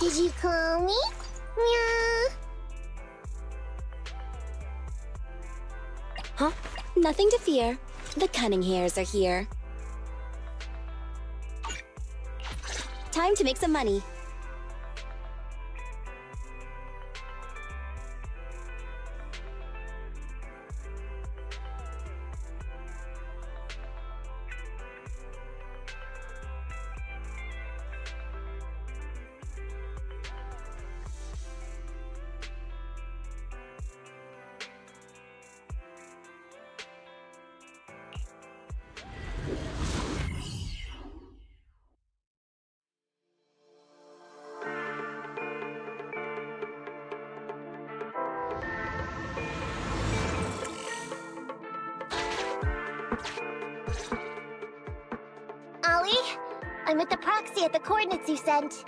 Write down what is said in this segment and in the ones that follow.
Did you call me? Meow. Huh? Nothing to fear. The cunning hairs are here. Time to make some money. Ollie, I'm with the proxy at the coordinates you sent.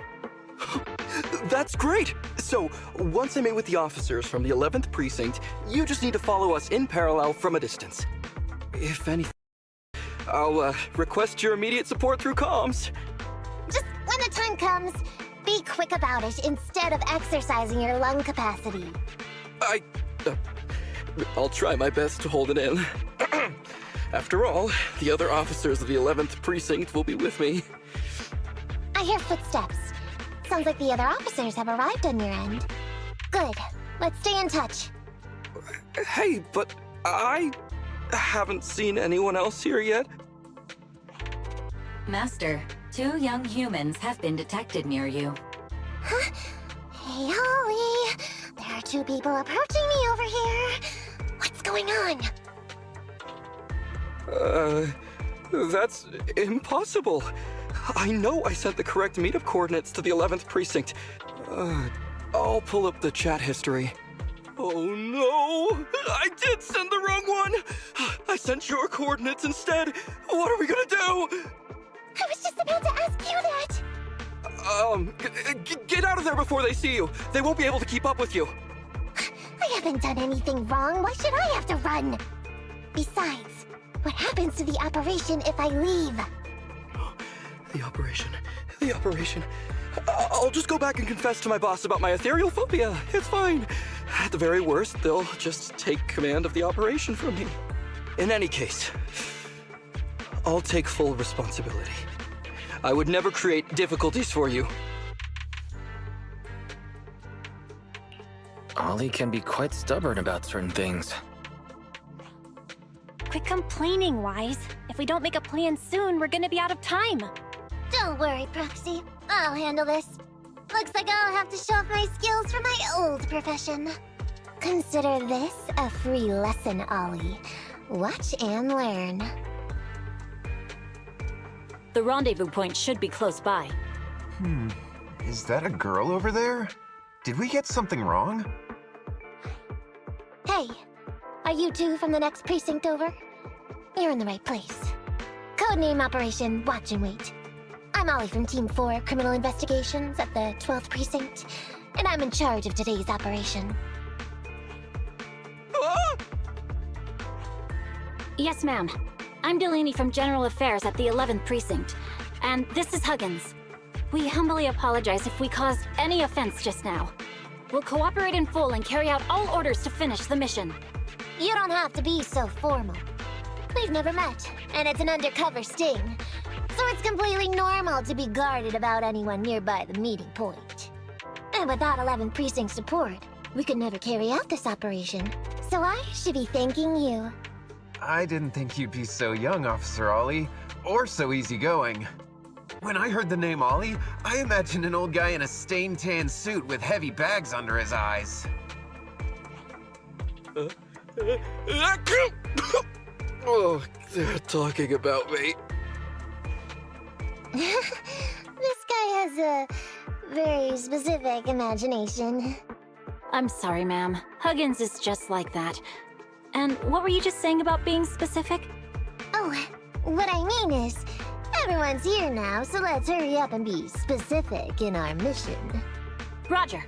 That's great! So, once I meet with the officers from the 11th Precinct, you just need to follow us in parallel from a distance. If anything, I'll request your immediate support through comms. Just when the time comes, be quick about it instead of exercising your lung capacity. I'll try my best to hold it in. After all, the other officers of the 11th Precinct will be with me. I hear footsteps. Sounds like the other officers have arrived on your end. Good. Let's stay in touch. Hey, but I haven't seen anyone else here yet. Master, 2 young humans have been detected near you. Huh? Hey, Ollie. There are 2 people approaching me over here. What's going on? That's impossible. I know I sent the correct meetup coordinates to the 11th Precinct. I'll pull up the chat history. Oh no! I did send the wrong one! I sent your coordinates instead! What are we gonna do? I was just about to ask you that! Get out of there before they see you! They won't be able to keep up with you! I haven't done anything wrong. Why should I have to run? Besides, what happens to the operation if I leave? The operation. I'll just go back and confess to my boss about my ethereal phobia. It's fine. At the very worst, they'll just take command of the operation from me. In any case, I'll take full responsibility. I would never create difficulties for you. Ollie can be quite stubborn about certain things. Quit complaining, Wise. If we don't make a plan soon, we're gonna be out of time. Don't worry, Proxy. I'll handle this. Looks like I'll have to show off my skills from my old profession. Consider this a free lesson, Ollie. Watch and learn. The rendezvous point should be close by. Is that a girl over there? Did we get something wrong? Hey, are you 2 from the next precinct over? You're in the right place. Codename Operation Watch and Wait. I'm Ollie from Team 4 Criminal Investigations at the 12th Precinct, and I'm in charge of today's operation. Yes, ma'am. I'm Delaney from General Affairs at the 11th Precinct, and this is Huggins. We humbly apologize if we caused any offense just now. We'll cooperate in full and carry out all orders to finish the mission. You don't have to be so formal. We've never met, and it's an undercover sting. So it's completely normal to be guarded about anyone nearby the meeting point. And without 11th Precinct support, we could never carry out this operation. So I should be thanking you. I didn't think you'd be so young, Officer Ollie, or so easygoing. When I heard the name Ollie, I imagined an old guy in a stained tan suit with heavy bags under his eyes. Oh, they're talking about me. This guy has a very specific imagination. I'm sorry, ma'am. Huggins is just like that. And what were you just saying about being specific? Oh, what I mean is, everyone's here now, so let's hurry up and be specific in our mission. Roger.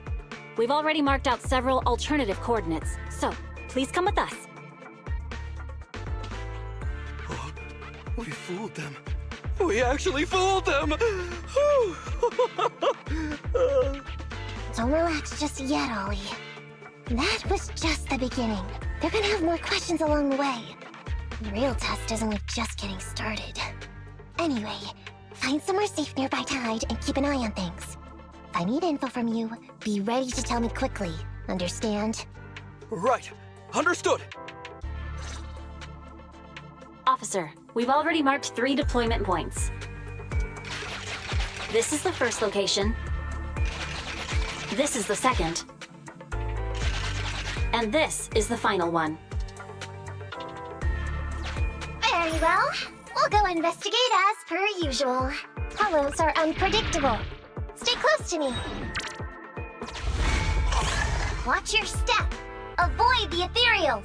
We've already marked out several alternative coordinates, so please come with us. Oh, we fooled them. We actually fooled them! Don't relax just yet, Ollie. That was just the beginning. They're gonna have more questions along the way. The real test isn't like just getting started. Anyway, find somewhere safe nearby to hide and keep an eye on things. If I need info from you, be ready to tell me quickly. Understand? Right. Understood. Officer, we've already marked 3 deployment points. This is the first location. This is the second. And this is the final one. Very well. We'll go investigate as per usual. Hollows are unpredictable. Stay close to me. Watch your step. Avoid the ethereals.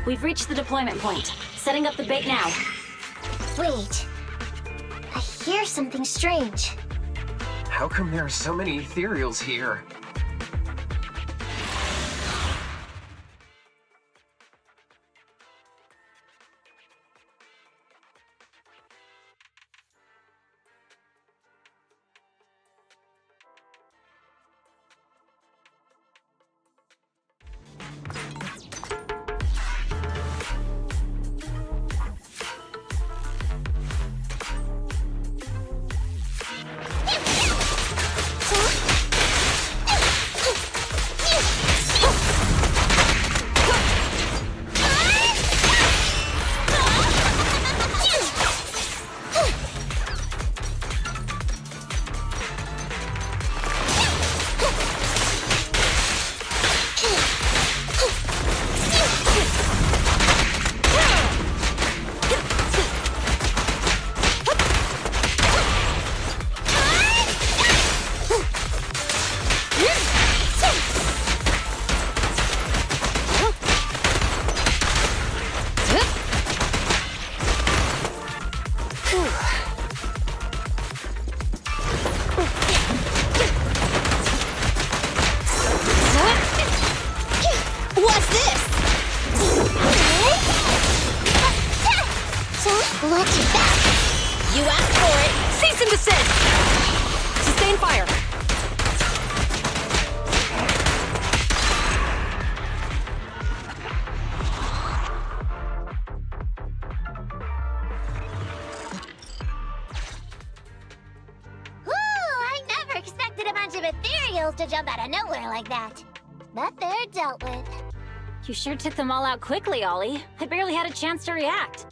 We've reached the deployment point. Setting up the bait now. Wait. I hear something strange. How come there are so many ethereals here? To jump out of nowhere like that. But they're dealt with. You sure took them all out quickly, Ollie. I barely had a chance to react.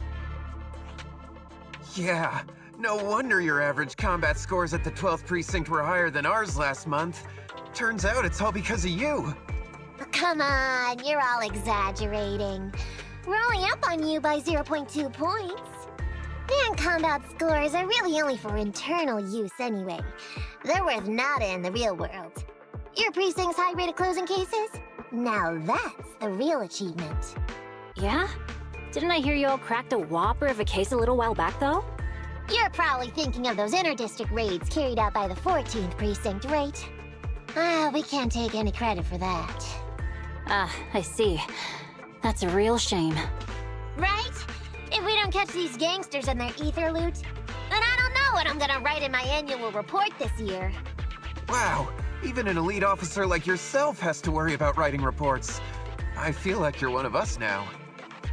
Yeah, no wonder your average combat scores at the 12th precinct were higher than ours last month. Turns out it's all because of you. Oh, come on, you're all exaggerating. We're only up on you by 0.2 points. And combat scores are really only for internal use anyway. They're worth nada in the real world. Your precinct's high rate of closing cases? Now that's the real achievement. Yeah? Didn't I hear you all cracked a whopper of a case a little while back, though? You're probably thinking of those inter-district raids carried out by the 14th precinct, right? We can't take any credit for that. I see. That's a real shame. Right? If we don't catch these gangsters and their ether loot, then I don't know what I'm gonna write in my annual report this year. Wow, even an elite officer like yourself has to worry about writing reports. I feel like you're one of us now.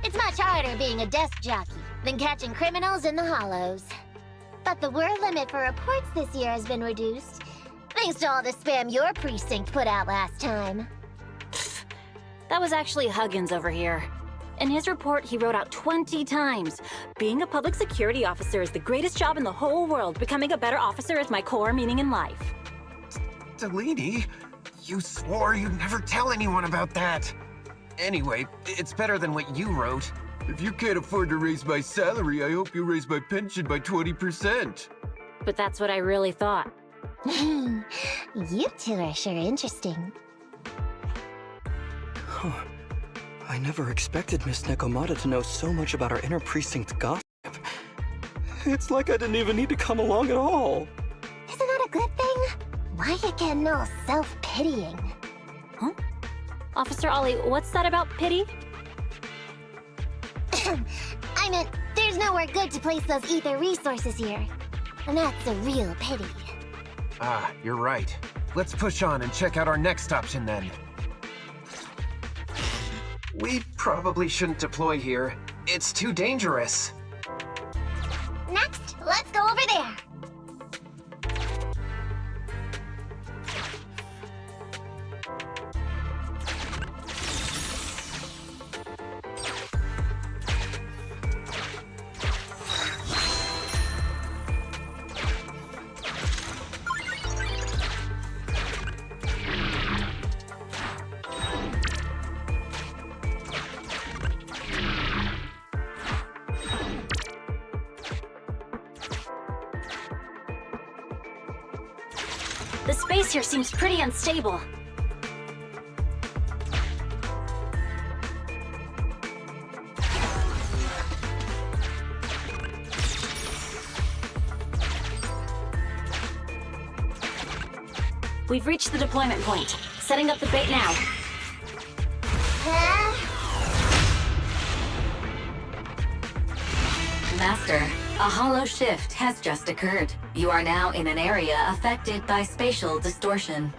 It's much harder being a desk jockey than catching criminals in the hollows. But the word limit for reports this year has been reduced, thanks to all the spam your precinct put out last time. That was actually Huggins over here. In his report, he wrote out 20 times. Being a public security officer is the greatest job in the whole world. Becoming a better officer is my core meaning in life. Delaney, you swore you'd never tell anyone about that. Anyway, it's better than what you wrote. If you can't afford to raise my salary, I hope you raise my pension by 20%. But that's what I really thought. You two are sure interesting. Huh. I never expected Miss Nekomata to know so much about our inter-precinct gossip. It's like I didn't even need to come along at all. Isn't that a good thing? Why you getting all self-pitying? Huh? Officer Ollie, what's that about pity? I meant, there's nowhere good to place those ether resources here. And that's a real pity. Ah, you're right. Let's push on and check out our next option then. We probably shouldn't deploy here. It's too dangerous. Next, let's go over there. The space here seems pretty unstable. We've reached the deployment point. Setting up the bait now. Master, a hollow shift has just occurred. You are now in an area affected by spatial distortion.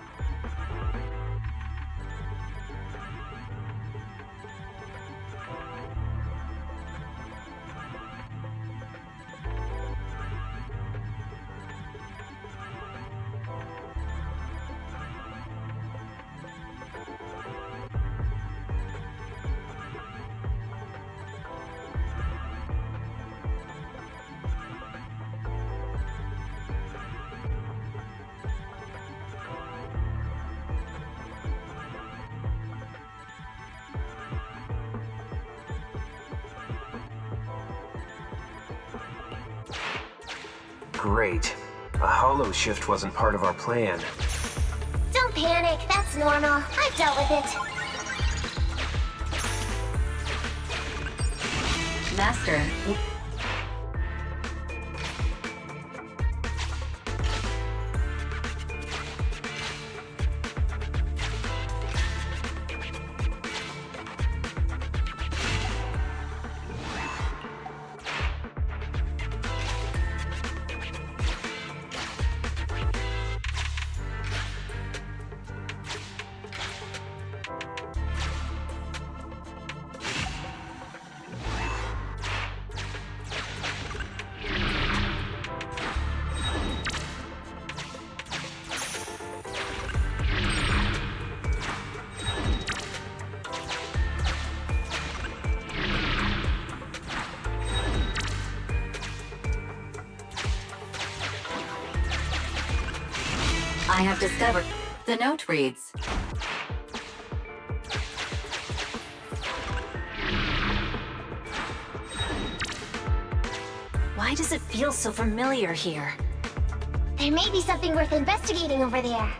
Great. A hollow shift wasn't part of our plan. Don't panic, that's normal. I've dealt with it. Master, I have discovered. The note reads, Why does it feel so familiar here? There may be something worth investigating over there.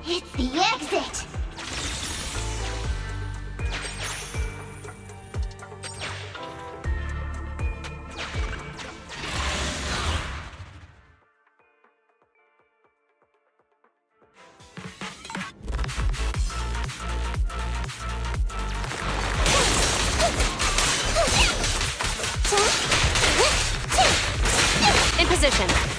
It's the exit! In position.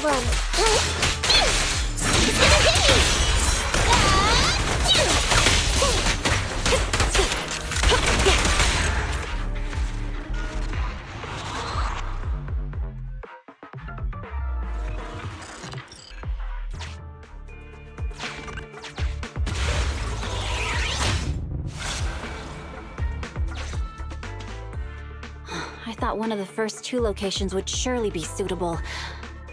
problem. It's gonna hit me! I thought one of the first 2 locations would surely be suitable.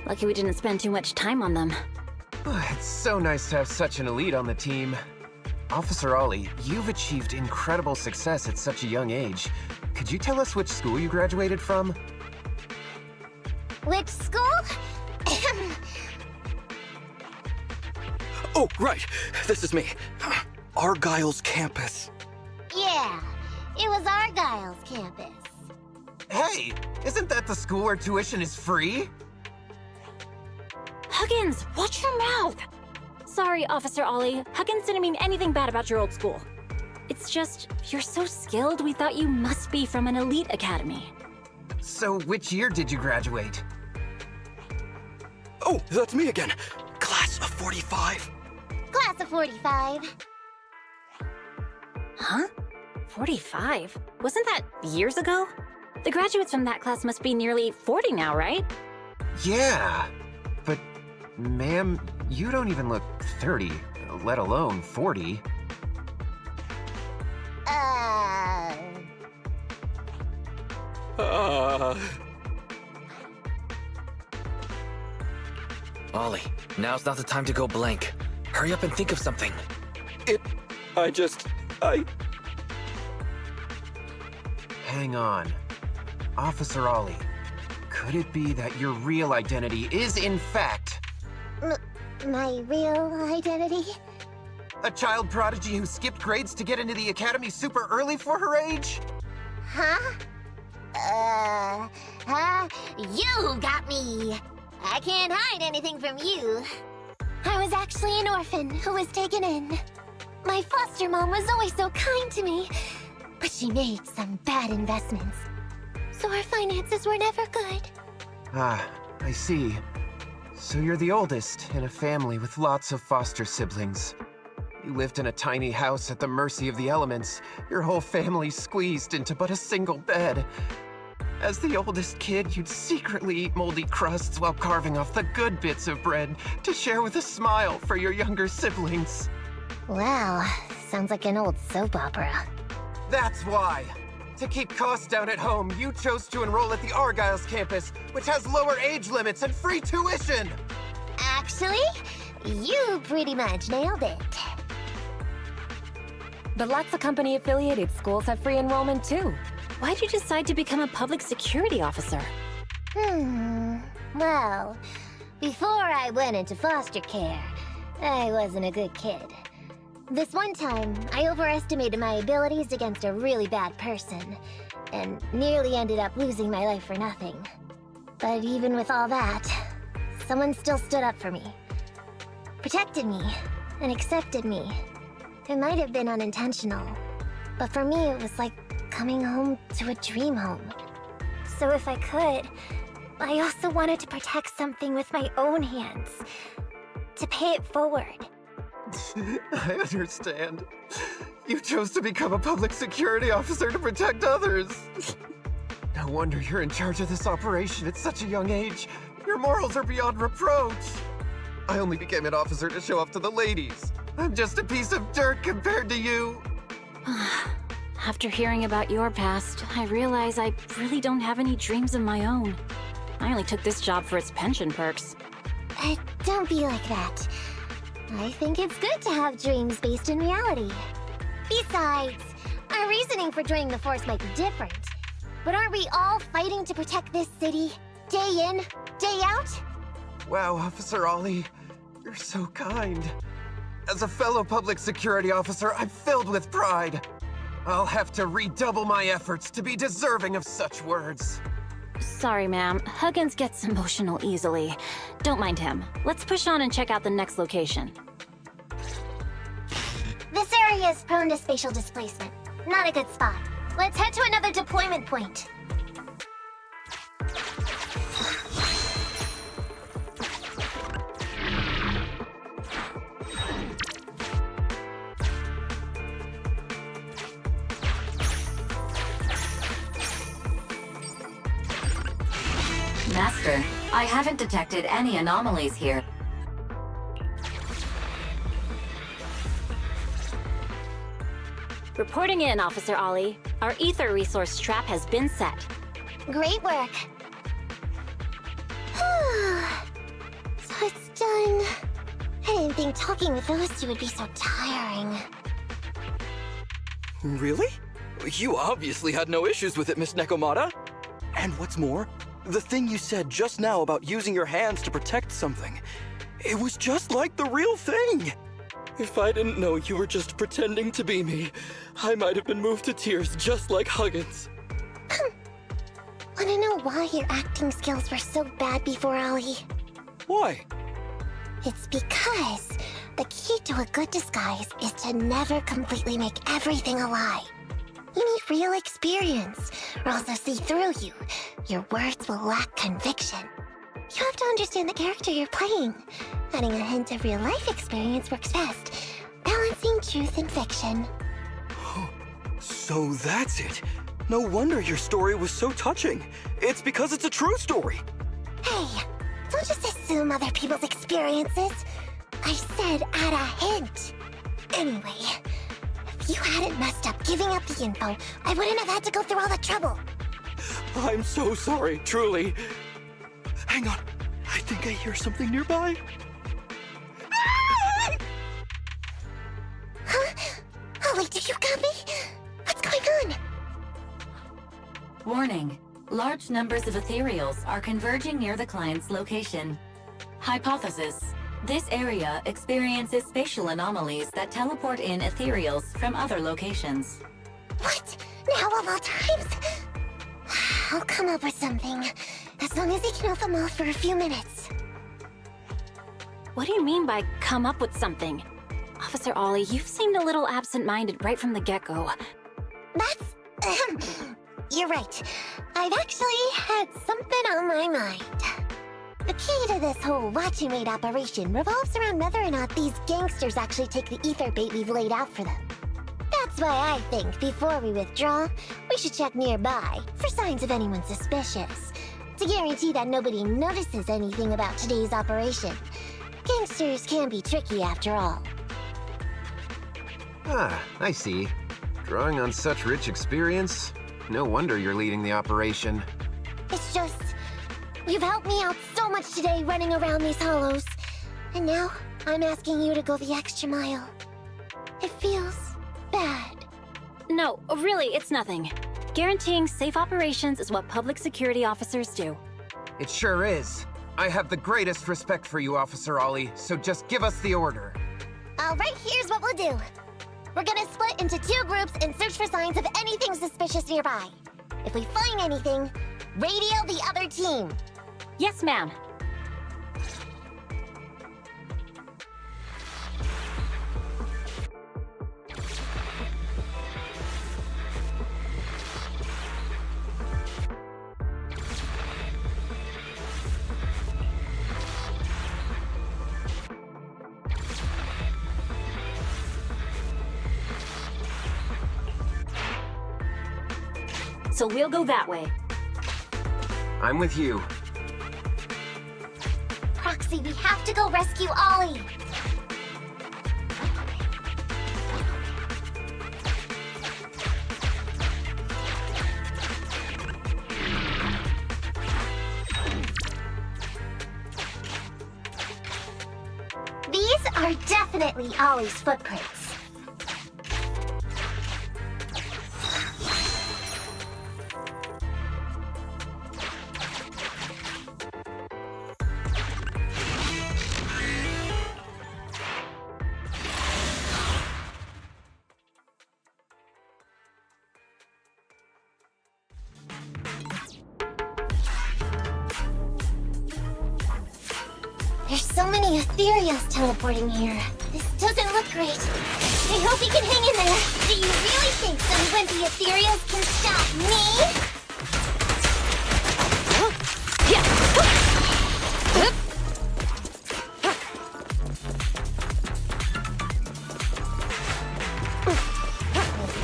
Lucky we didn't spend too much time on them. It's so nice to have such an elite on the team. Officer Ollie, you've achieved incredible success at such a young age. Could you tell us which school you graduated from? Which school? Oh, right. This is me. Argyle's campus. Yeah, it was Argyle's campus. Hey, isn't that the school where tuition is free? Huggins, watch your mouth! Sorry, Officer Ollie. Huggins didn't mean anything bad about your old school. It's just, you're so skilled, we thought you must be from an elite academy. So which year did you graduate? Oh, that's me again. Class of 45. Class of 45. Huh? 45? Wasn't that years ago? The graduates from that class must be nearly 40 now, right? Yeah, but ma'am, you don't even look 30, let alone 40. Ollie, now's not the time to go blank. Hurry up and think of something. Hang on. Officer Ollie, could it be that your real identity is in fact My real identity? a child prodigy who skipped grades to get into the academy super early for her age? Huh? You got me! I can't hide anything from you. I was actually an orphan who was taken in. My foster mom was always so kind to me, but she made some bad investments. So our finances were never good. Ah, I see. So you're the oldest in a family with lots of foster siblings. You lived in a tiny house at the mercy of the elements, your whole family squeezed into but a single bed. As the oldest kid, you'd secretly eat moldy crusts while carving off the good bits of bread to share with a smile for your younger siblings. Wow, sounds like an old soap opera. That's why! To keep costs down at home, you chose to enroll at the Argyle's campus, which has lower age limits and free tuition! Actually, you pretty much nailed it. But lots of company-affiliated schools have free enrollment too. Why'd you decide to become a public security officer? Well, before I went into foster care, I wasn't a good kid. This one time, I overestimated my abilities against a really bad person, and nearly ended up losing my life for nothing. But even with all that, someone still stood up for me, protected me, and accepted me. It might have been unintentional, but for me it was like coming home to a dream home. So if I could, I also wanted to protect something with my own hands, to pay it forward. I understand. You chose to become a public security officer to protect others. No wonder you're in charge of this operation at such a young age. Your morals are beyond reproach. I only became an officer to show off to the ladies. I'm just a piece of dirt compared to you. After hearing about your past, I realize I really don't have any dreams of my own. I only took this job for its pension perks. Don't be like that. I think it's good to have dreams based in reality. Besides, our reasoning for joining the Force might be different. But aren't we all fighting to protect this city, day in, day out? Wow, Officer Ollie, you're so kind. As a fellow public security officer, I'm filled with pride. I'll have to redouble my efforts to be deserving of such words. Sorry, ma'am. Huggins gets emotional easily. Don't mind him. Let's push on and check out the next location. This area is prone to spatial displacement. Not a good spot. Let's head to another deployment point. Master, I haven't detected any anomalies here. Reporting in, Officer Ollie. Our ether resource trap has been set. Great work. So it's done. I didn't think talking with those two would be so tiring. Really? You obviously had no issues with it, Miss Nekomata. And what's more, the thing you said just now about using your hands to protect something, it was just like the real thing. If I didn't know you were just pretending to be me, I might have been moved to tears just like Huggins. Wanna know why your acting skills were so bad before, Ollie? Why? It's because the key to a good disguise is to never completely make everything a lie. You need real experience, or else they'll see through you. Your words will lack conviction. You have to understand the character you're playing. Adding a hint of real-life experience works best, balancing truth and fiction. So that's it. No wonder your story was so touching. It's because it's a true story. Hey, don't just assume other people's experiences. I said add a hint. Anyway, if you hadn't messed up giving up the info, I wouldn't have had to go through all the trouble. I'm so sorry, truly. Hang on. I think I hear something nearby. Huh? Ollie, did you copy? What's going on? Warning. Large numbers of ethereals are converging near the client's location. Hypothesis. This area experiences spatial anomalies that teleport in ethereals from other locations. What? Now of all times? I'll come up with something. As long as he can help them all for a few minutes. What do you mean by come up with something? Officer Ollie, you've seemed a little absent-minded right from the get-go. That's... You're right. I've actually had something on my mind. The key to this whole watch and wait operation revolves around whether or not these gangsters actually take the ether bait we've laid out for them. That's why I think before we withdraw, we should check nearby for signs of anyone suspicious, to guarantee that nobody notices anything about today's operation. Gangsters can be tricky after all. Ah, I see. Drawing on such rich experience, no wonder you're leading the operation. It's just, you've helped me out so much today running around these hollows. And now, I'm asking you to go the extra mile. It feels bad. No, really, it's nothing. Guaranteeing safe operations is what public security officers do. It sure is. I have the greatest respect for you, Officer Ollie, so just give us the order. Alright, here's what we'll do. We're gonna split into 2 groups and search for signs of anything suspicious nearby. If we find anything, radio the other team. Yes, ma'am. So we'll go that way. I'm with you. Proxy, we have to go rescue Ollie. These are definitely Ollie's footprints. There's so many ethereals teleporting here. This doesn't look great. I hope we can hang in there. Do you really think some wimpy ethereals can stop me?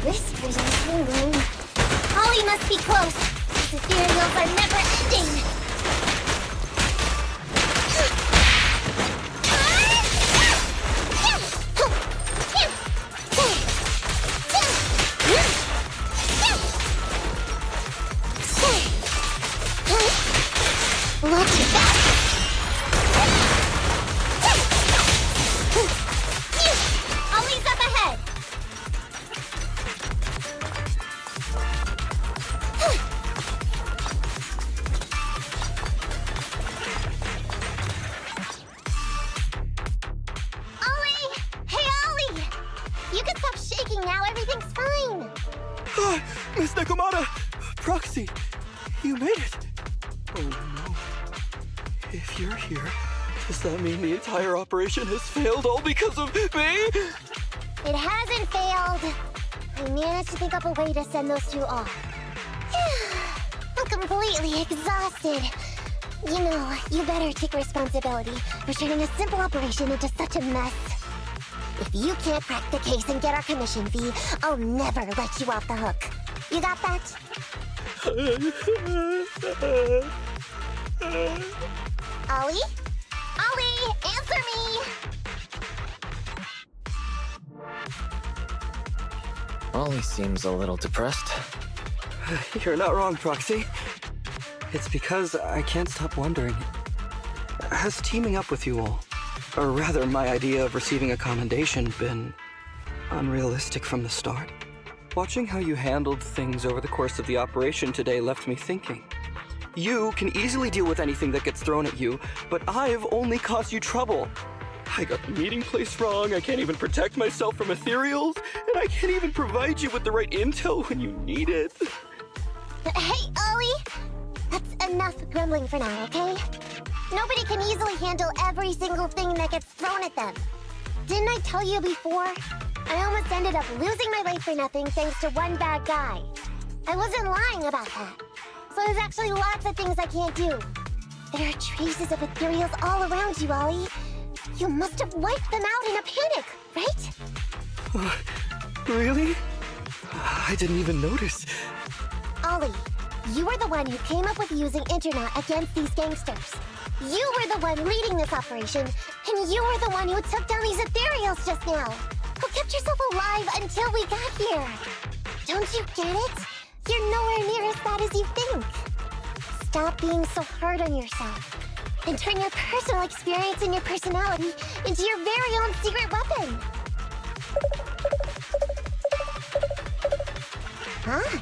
Whispers in the room. Ollie must be close. These ethereals are never ending. Watch your back! Ollie's up ahead! Ollie! Hey, Ollie! You can stop shaking now, everything's fine! Ah, Miss Nekomata! Proxy! You made it! Oh no. If you're here, does that mean the entire operation has failed all because of me? It hasn't failed. I managed to think up a way to send those two off. I'm completely exhausted. You know, you better take responsibility for turning a simple operation into such a mess. If you can't crack the case and get our commission fee, I'll never let you off the hook. You got that? Ollie? Ollie, answer me! Ollie seems a little depressed. You're not wrong, Proxy. It's because I can't stop wondering. Has teaming up with you all, or rather my idea of receiving a commendation, been unrealistic from the start? Watching how you handled things over the course of the operation today left me thinking. You can easily deal with anything that gets thrown at you, but I've only caused you trouble. I got the meeting place wrong, I can't even protect myself from ethereals, and I can't even provide you with the right intel when you need it. Hey, Ollie! That's enough grumbling for now, okay? Nobody can easily handle every single thing that gets thrown at them. Didn't I tell you before? I almost ended up losing my life for nothing thanks to one bad guy. I wasn't lying about that. So there's actually lots of things I can't do. There are traces of ethereals all around you, Ollie. You must have wiped them out in a panic, right? Really? I didn't even notice. Ollie, you were the one who came up with using internet against these gangsters. You were the one leading this operation, and you were the one who took down these ethereals just now. Who kept yourself alive until we got here. Don't you get it? You're nowhere near as bad as you think. Stop being so hard on yourself, and turn your personal experience and your personality into your very own secret weapon. Huh?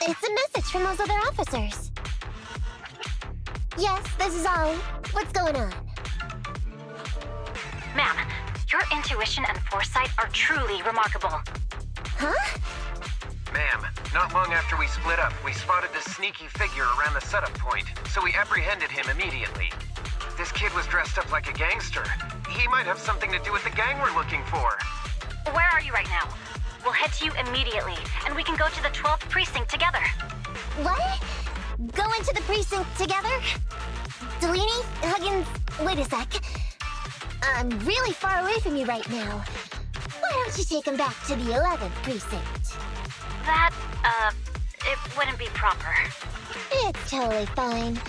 It's a message from those other officers. Yes, this is Ollie. What's going on? Ma'am, your intuition and foresight are truly remarkable. Huh? Ma'am, not long after we split up, we spotted this sneaky figure around the setup point, so we apprehended him immediately. This kid was dressed up like a gangster. He might have something to do with the gang we're looking for. Where are you right now? We'll head to you immediately, and we can go to the 12th precinct together. What? Go into the precinct together? Delaney? Huggins? Wait a sec. I'm really far away from you right now. Why don't you take him back to the 11th precinct? That, it wouldn't be proper. It's totally fine.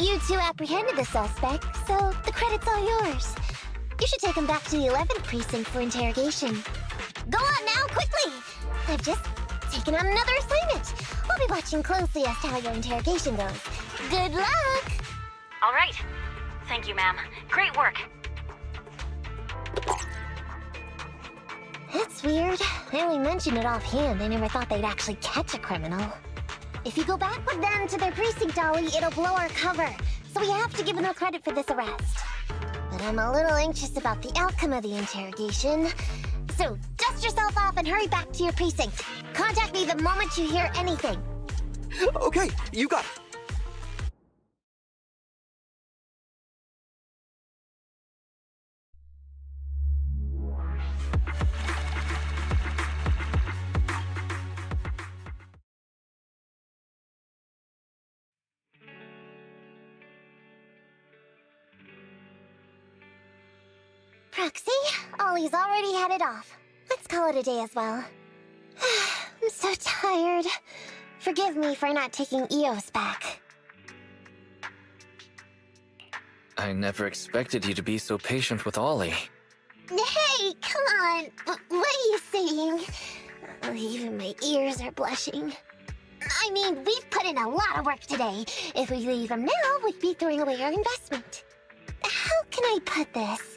You two apprehended the suspect, so the credit's all yours. You should take him back to the 11th precinct for interrogation. Go on now, quickly! I've just taken on another assignment. We'll be watching closely as to how your interrogation goes. Good luck! All right. Thank you, ma'am. Great work. That's weird. I only mentioned it offhand. I never thought they'd actually catch a criminal. If you go back with them to their precinct, Ollie, it'll blow our cover. So we have to give them no credit for this arrest. But I'm a little anxious about the outcome of the interrogation. So dust yourself off and hurry back to your precinct. Contact me the moment you hear anything. Okay, you got it. Proxy, Ollie's already headed off. Let's call it a day as well. I'm so tired. Forgive me for not taking EOS back. I never expected you to be so patient with Ollie. Hey, come on. What are you saying? Even my ears are blushing. I mean, we've put in a lot of work today. If we leave them now, we'd be throwing away our investment. How can I put this?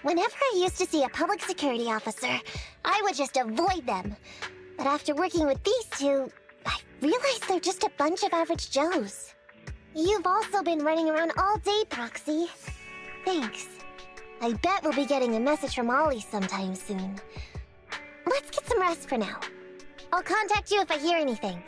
Whenever I used to see a public security officer, I would just avoid them. But after working with these two, I realized they're just a bunch of average Joes. You've also been running around all day, Proxy. Thanks. I bet we'll be getting a message from Ollie sometime soon. Let's get some rest for now. I'll contact you if I hear anything.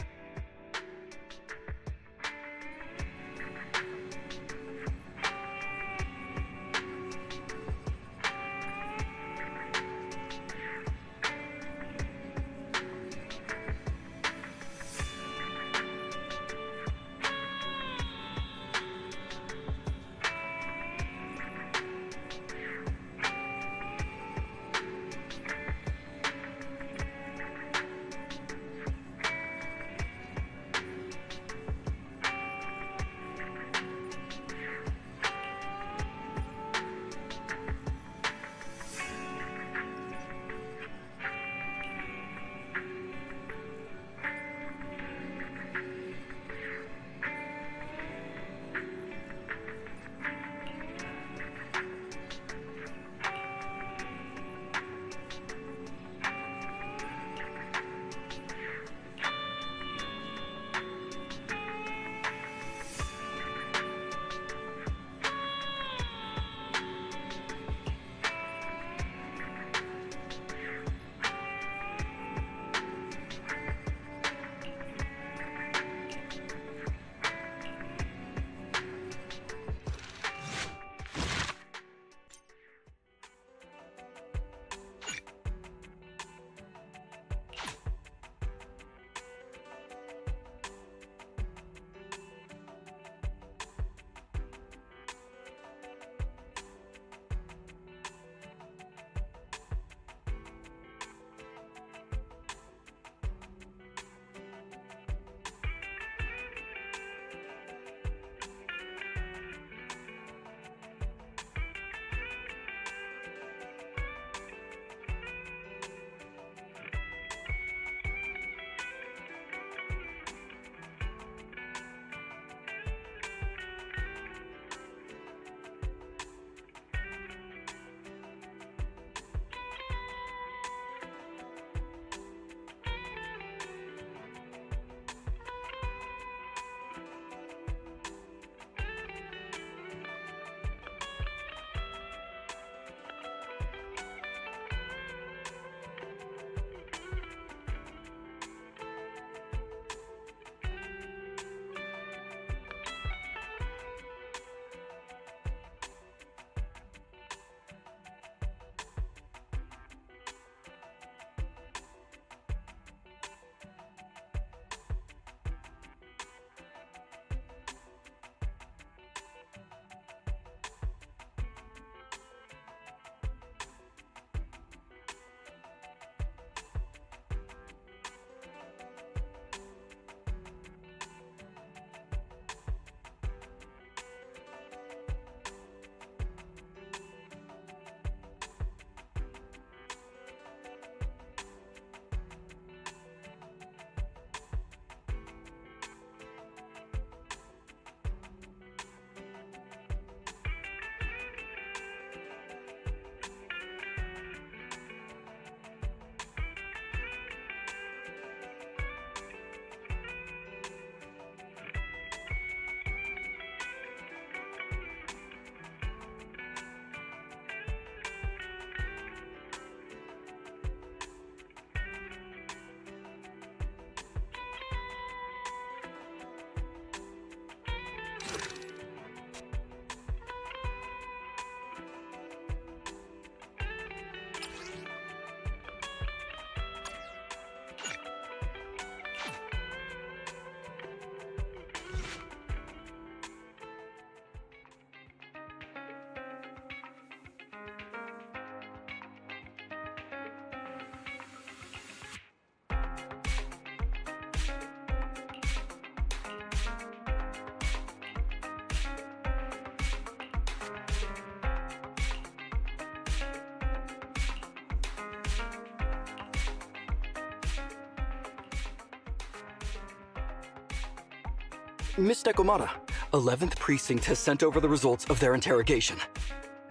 Miss Nekomata, 11th Precinct has sent over the results of their interrogation.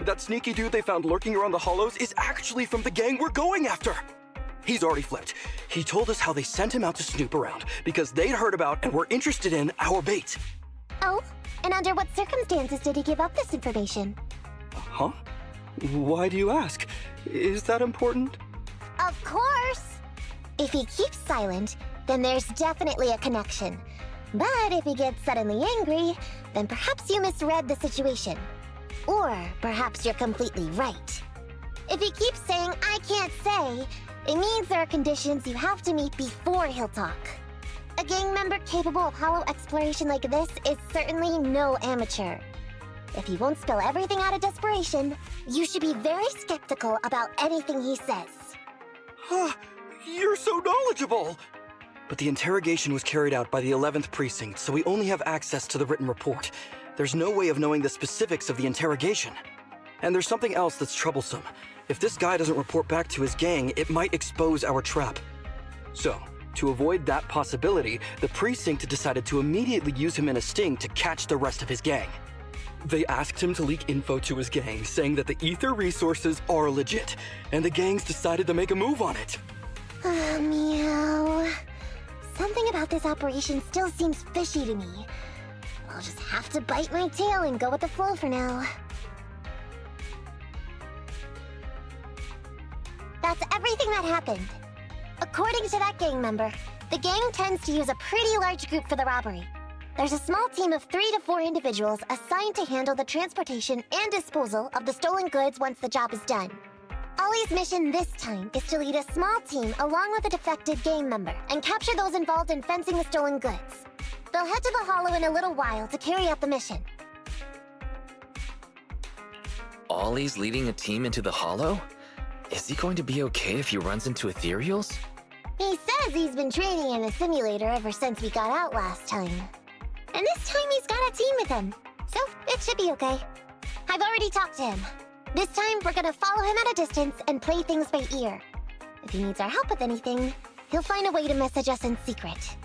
That sneaky dude they found lurking around the hollows is actually from the gang we're going after. He's already flipped. He told us how they sent him out to snoop around because they'd heard about and were interested in our bait. Oh? And under what circumstances did he give up this information? Huh? Why do you ask? Is that important? Of course! If he keeps silent, then there's definitely a connection. But if he gets suddenly angry, then perhaps you misread the situation. Or perhaps you're completely right. If he keeps saying, "I can't say," it means there are conditions you have to meet before he'll talk. A gang member capable of hollow exploration like this is certainly no amateur. If he won't spill everything out of desperation, you should be very skeptical about anything he says. You're so knowledgeable! But the interrogation was carried out by the 11th Precinct, so we only have access to the written report. There's no way of knowing the specifics of the interrogation. And there's something else that's troublesome. If this guy doesn't report back to his gang, it might expose our trap. So, to avoid that possibility, the precinct decided to immediately use him in a sting to catch the rest of his gang. They asked him to leak info to his gang, saying that the ether resources are legit, and the gangs decided to make a move on it. Meow. Something about this operation still seems fishy to me. I'll just have to bite my tail and go with the flow for now. That's everything that happened. According to that gang member, the gang tends to use a pretty large group for the robbery. There's a small team of 3 to 4 individuals assigned to handle the transportation and disposal of the stolen goods once the job is done. Ollie's mission this time is to lead a small team along with a defected gang member and capture those involved in fencing the stolen goods. They'll head to the hollow in a little while to carry out the mission. Ollie's leading a team into the hollow? Is he going to be okay if he runs into ethereals? He says he's been training in the simulator ever since we got out last time. And this time he's got a team with him, so it should be okay. I've already talked to him. This time we're gonna follow him at a distance and play things by ear. If he needs our help with anything, he'll find a way to message us in secret.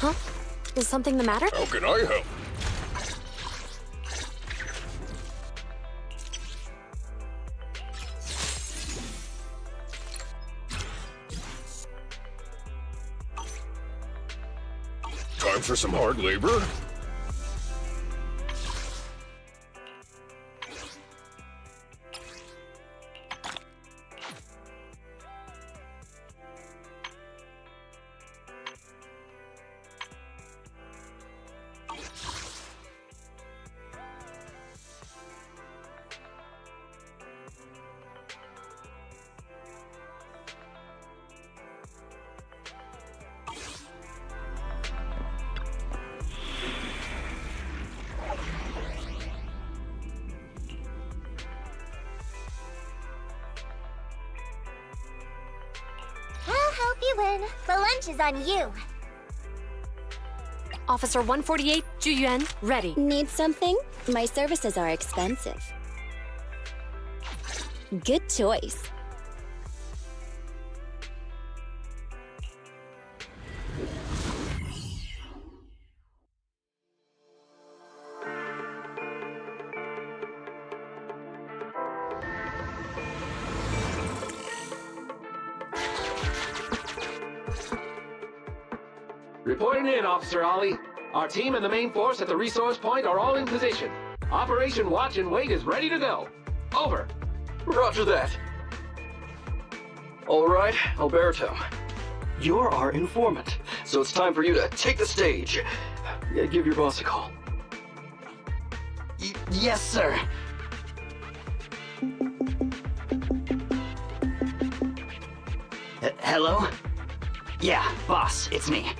Huh? Is something the matter? How can I help? Time for some hard labor? I'll help you win. The lunch is on you. Officer 148, Juyuan, ready. Need something? My services are expensive. Good choice. Reporting in, Officer Ollie. Our team and the main force at the resource point are all in position. Operation Watch and Wait is ready to go. Over. Roger that. All right, Alberto. You're our informant, so it's time for you to take the stage. Give your boss a call. Yes, sir. Hello? Yeah, boss, it's me.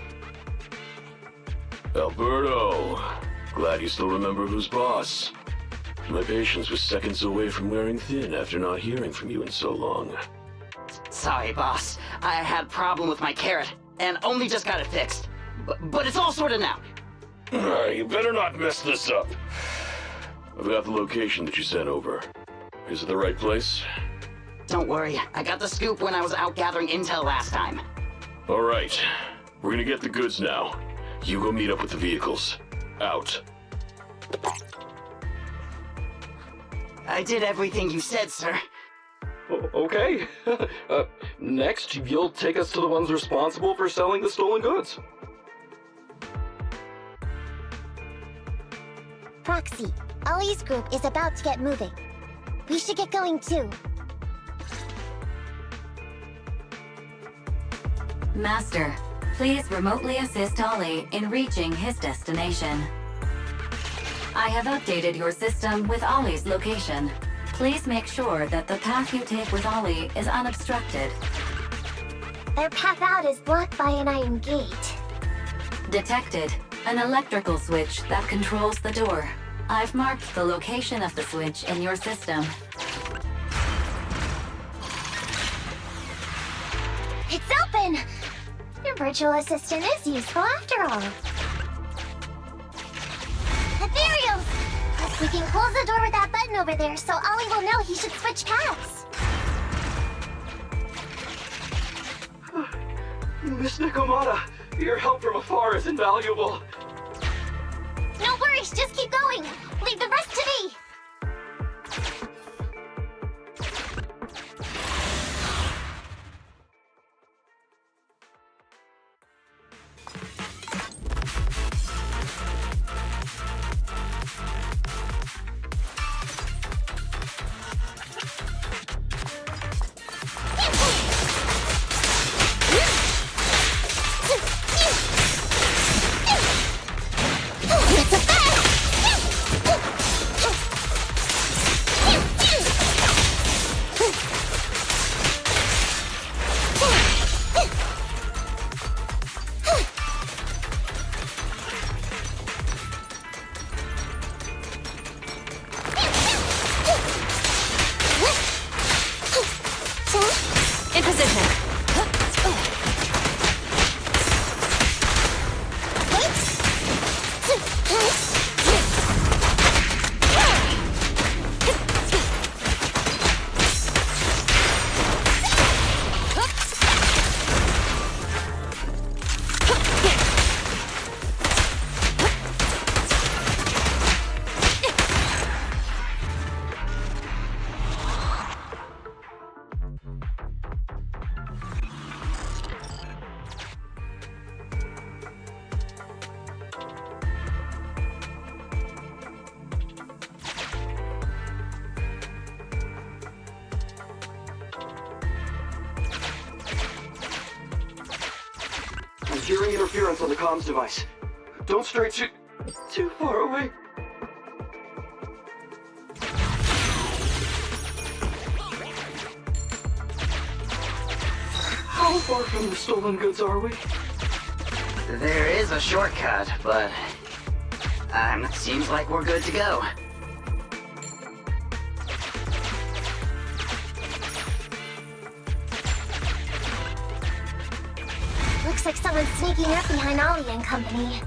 Alberto. Glad you still remember who's boss. My patience was seconds away from wearing thin after not hearing from you in so long. Sorry, boss. I had a problem with my carrot, and only just got it fixed. But it's all sorted now. You better not mess this up. I've got the location that you sent over. Is it the right place? Don't worry, I got the scoop when I was out gathering intel last time. All right. We're gonna get the goods now. You go meet up with the vehicles. Out. I did everything you said, sir. Okay. Next, you'll take us to the ones responsible for selling the stolen goods. Proxy, Ollie's group is about to get moving. We should get going too. Master, please remotely assist Ollie in reaching his destination. I have updated your system with Ollie's location. Please make sure that the path you take with Ollie is unobstructed. Their path out is blocked by an iron gate. Detected. An electrical switch that controls the door. I've marked the location of the switch in your system. It's open! Your virtual assistant is useful after all. Ethereals! We can close the door with that button over there so Ollie will know he should switch paths. Miss Nikomata, your help from afar is invaluable. No worries, just keep going. Leave the rest to me. In position. I'm hearing interference on the comms device. Don't stray too far away. How far from the stolen goods are we? There is a shortcut, but seems like we're good to go. Looks like someone's sneaking up behind Ollie and company.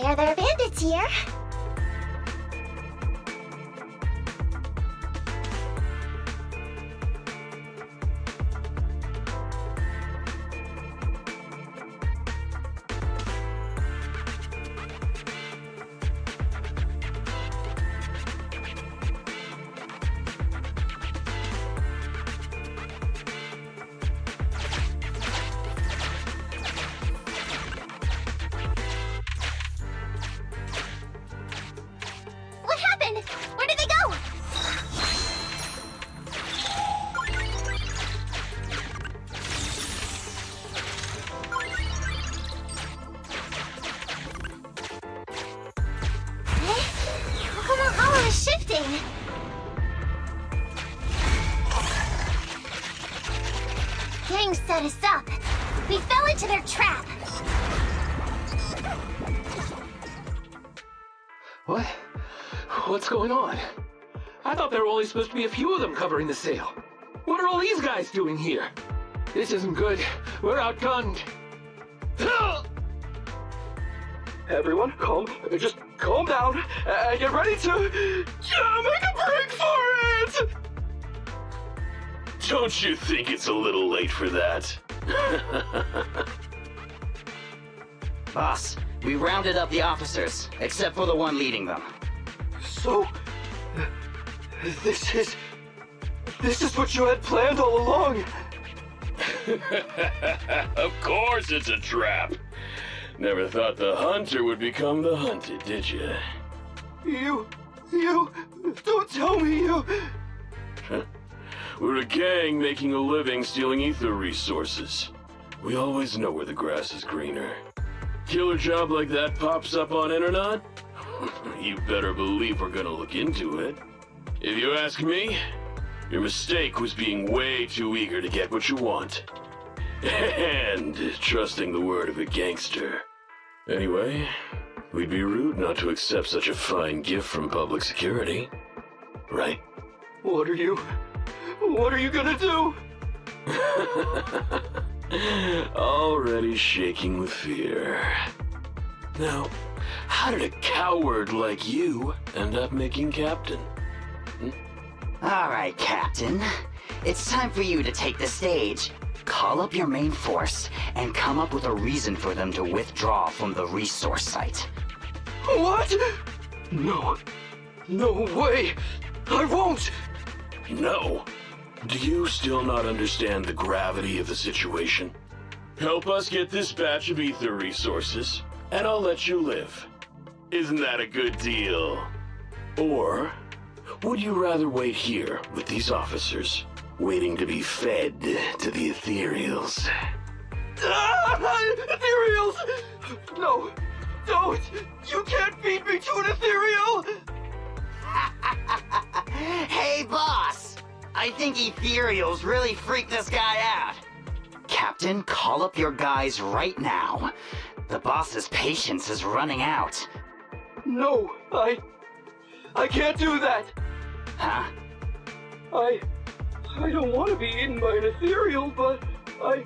There are bandits here. What happened? Where did they go? How come the hollow is shifting? Gang set us up. We fell into their trap. What? What's going on? I thought there were only supposed to be a few of them covering the sail. What are all these guys doing here? This isn't good. We're outgunned. Everyone, just calm down and get ready to make a break for it! Don't you think it's a little late for that? Boss, we rounded up the officers, except for the one leading them. So, this is what you had planned all along? Of course it's a trap. Never thought the hunter would become the hunted, did you? You, don't tell me you... We're a gang making a living stealing ether resources. We always know where the grass is greener. Killer job like that pops up on internet? You better believe we're gonna look into it. If you ask me, your mistake was being way too eager to get what you want. And trusting the word of a gangster. Anyway, we'd be rude not to accept such a fine gift from public security. Right? What are you gonna do? Already shaking with fear. Now, how did a coward like you end up making captain? Alright, Captain. It's time for you to take the stage. Call up your main force and come up with a reason for them to withdraw from the resource site. What? No way! I won't! No? Do you still not understand the gravity of the situation? Help us get this batch of ether resources, and I'll let you live. Isn't that a good deal? Or would you rather wait here with these officers, waiting to be fed to the ethereals? Ethereals! No, don't! You can't feed me to an ethereal! Hey, boss! I think ethereals really freaked this guy out. Captain, call up your guys right now. The boss's patience is running out. No, I can't do that. Huh? I don't want to be eaten by an ethereal, but I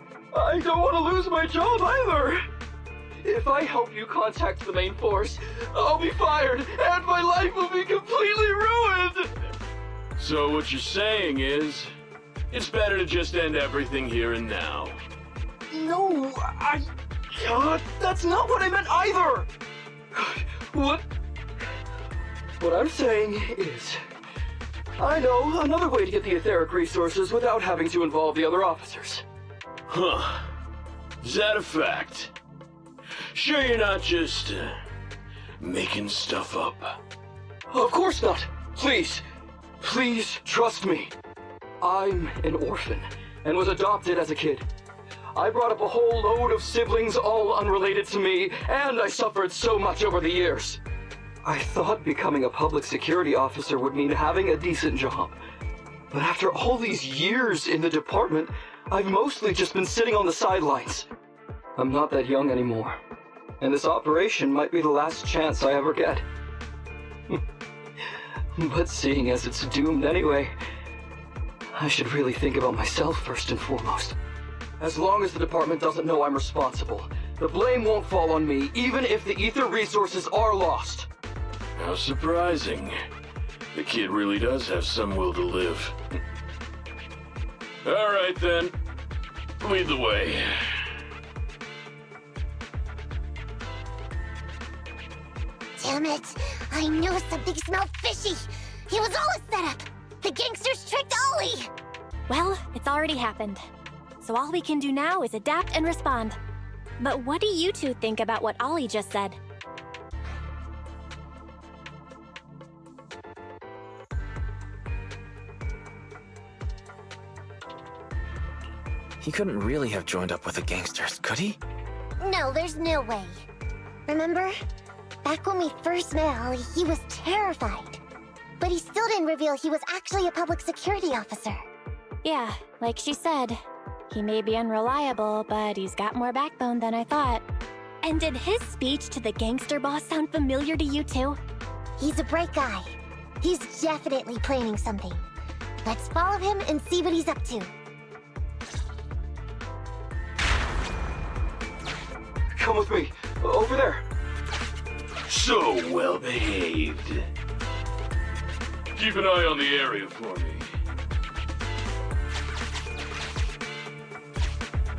don't want to lose my job either. If I help you contact the main force, I'll be fired, and my life will be completely ruined! So what you're saying is, it's better to just end everything here and now. No, that's not what I meant either! What I'm saying is, I know another way to get the etheric resources without having to involve the other officers. Huh. Is that a fact? Sure you're not just, making stuff up? Of course not! Please trust me. I'm an orphan, and was adopted as a kid. I brought up a whole load of siblings all unrelated to me, and I suffered so much over the years. I thought becoming a public security officer would mean having a decent job. But after all these years in the department, I've mostly just been sitting on the sidelines. I'm not that young anymore, and this operation might be the last chance I ever get. But seeing as it's doomed anyway, I should really think about myself first and foremost. As long as the department doesn't know I'm responsible, The blame won't fall on me, even if the ether resources are lost. How surprising. The kid really does have some will to live. All right then. Lead the way. Damn it! I knew something smelled fishy! It was all a setup! The gangsters tricked Ollie! Well, it's already happened. So all we can do now is adapt and respond. But what do you two think about what Ollie just said? He couldn't really have joined up with the gangsters, could he? No, there's no way. Remember? Back when we first met Ollie, he was terrified. But he still didn't reveal he was actually a public security officer. Yeah, like she said, he may be unreliable, but he's got more backbone than I thought. And did his speech to the gangster boss sound familiar to you too? He's a bright guy. He's definitely planning something. Let's follow him and see what he's up to. Come with me. Over there. So well behaved. Keep an eye on the area for me.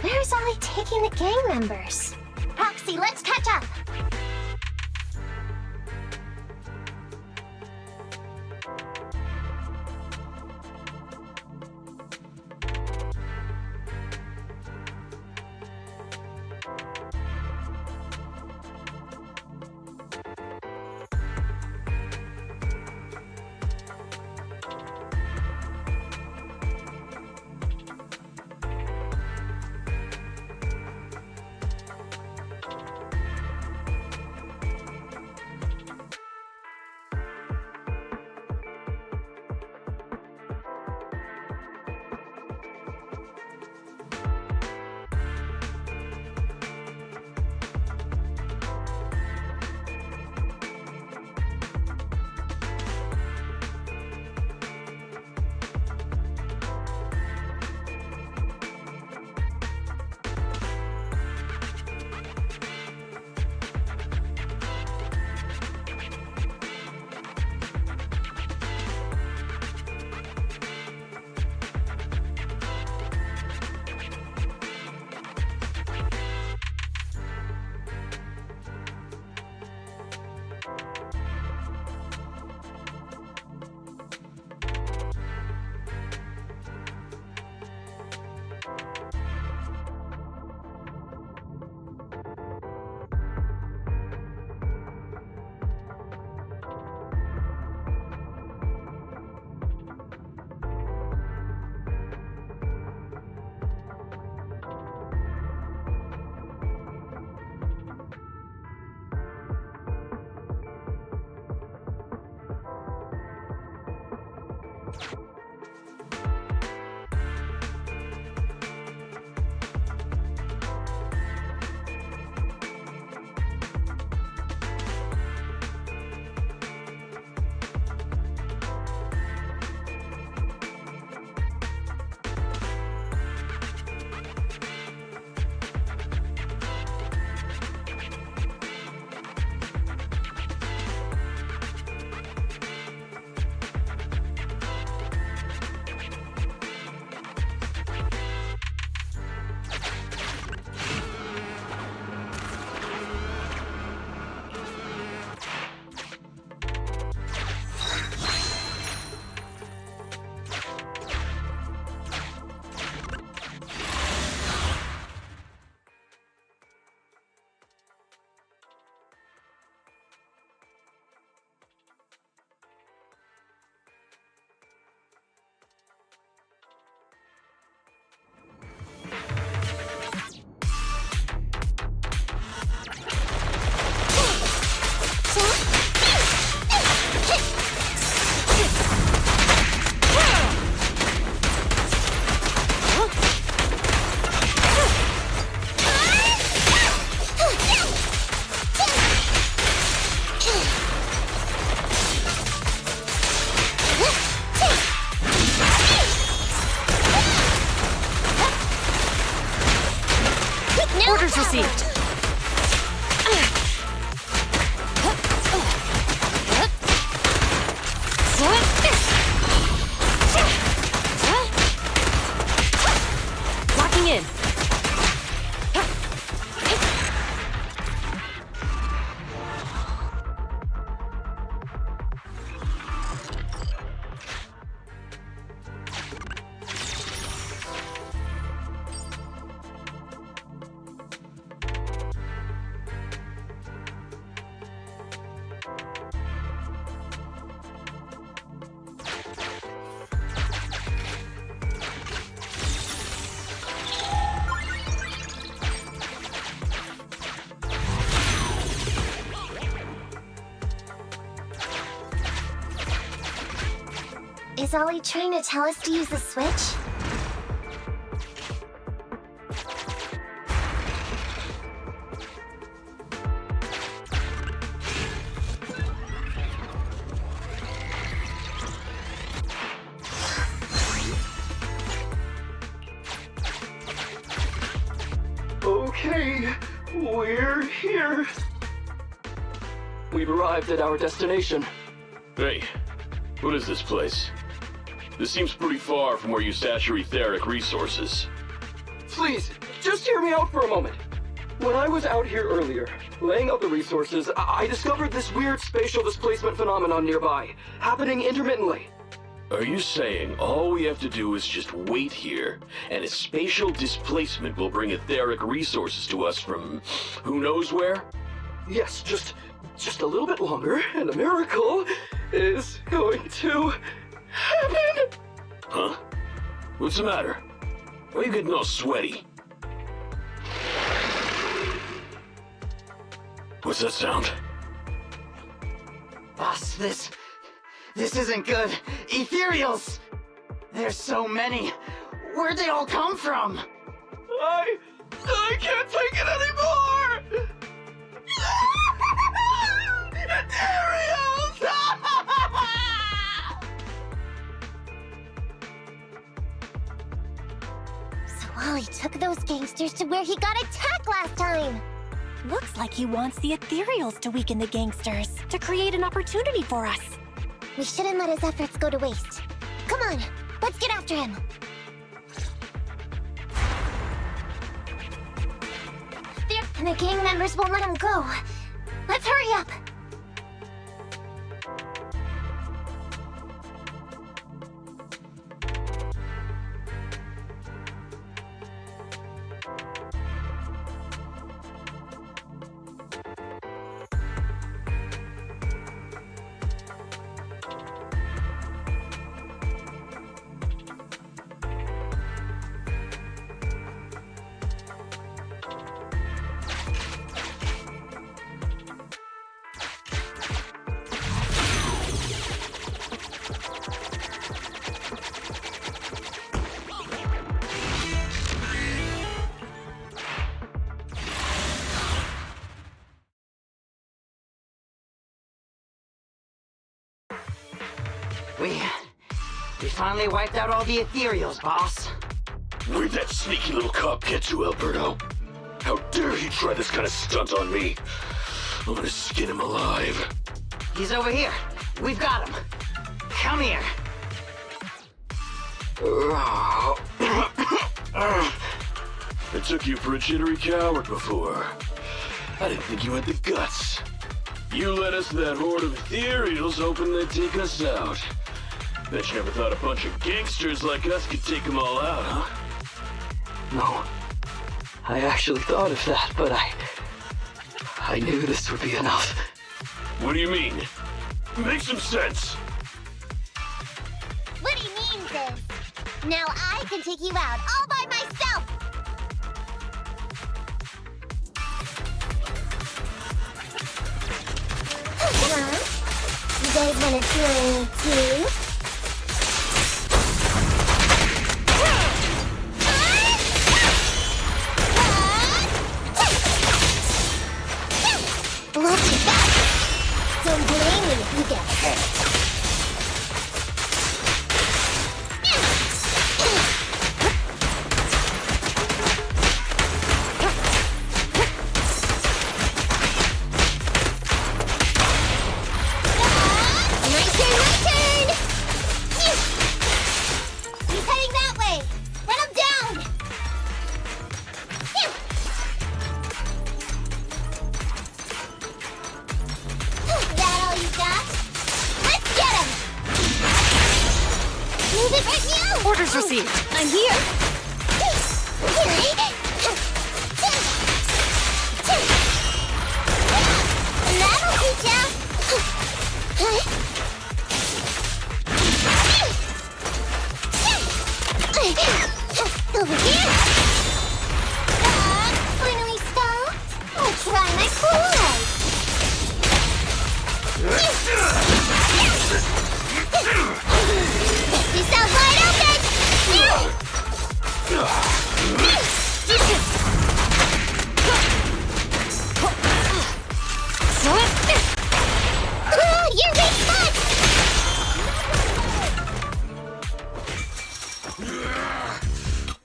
Where's Ollie taking the gang members? Proxy, let's catch up! Is Ollie trying to tell us to use the switch? Okay, we're here. We've arrived at our destination. Hey, what is this place? This seems pretty far from where you stash your etheric resources. Please, just hear me out for a moment. When I was out here earlier, laying out the resources, I discovered this weird spatial displacement phenomenon nearby, happening intermittently. Are you saying all we have to do is just wait here, and a spatial displacement will bring etheric resources to us from who knows where? Yes, just a little bit longer, and a miracle is going to happen. Huh? What's the matter? Why are you getting all sweaty? What's that sound? Boss, this isn't good. Ethereals! There's so many. Where'd they all come from? I can't take it anymore! Ethereals! So Ollie took those gangsters to where he got attacked last time. Looks like he wants the Ethereals to weaken the gangsters, to create an opportunity for us. We shouldn't let his efforts go to waste. Come on, let's get after him. And the gang members won't let him go. Let's hurry up. We finally wiped out all the Ethereals, boss. Where'd that sneaky little cop get to, Alberto? How dare he try this kind of stunt on me? I'm gonna skin him alive. He's over here. We've got him. Come here. I took you for a jittery coward before. I didn't think you had the guts. You led us to that horde of Ethereals hoping they'd take us out. Bet you never thought a bunch of gangsters like us could take them all out, huh? No. I actually thought of that, but I knew this would be enough. What do you mean? Make some sense. What he means is, now I can take you out all by myself. Huh? You guys wanna join me too? Look at that! Don't blame me if you get hurt. Orders received. I'm here. That'll teach ya. Over here. Finally stopped. I'll try my Kool-Aid. Yourself wide open! You're weak spot!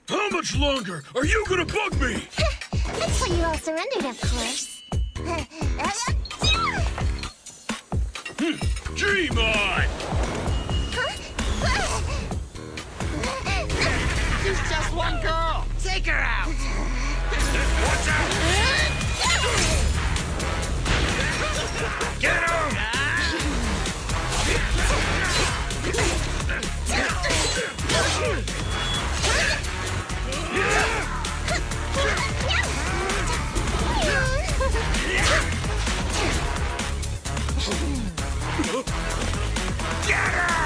How much longer are you gonna bug me? Until you all surrendered, of course. Dream on! She's just one girl! Take her out! Watch out! Get him! Get her!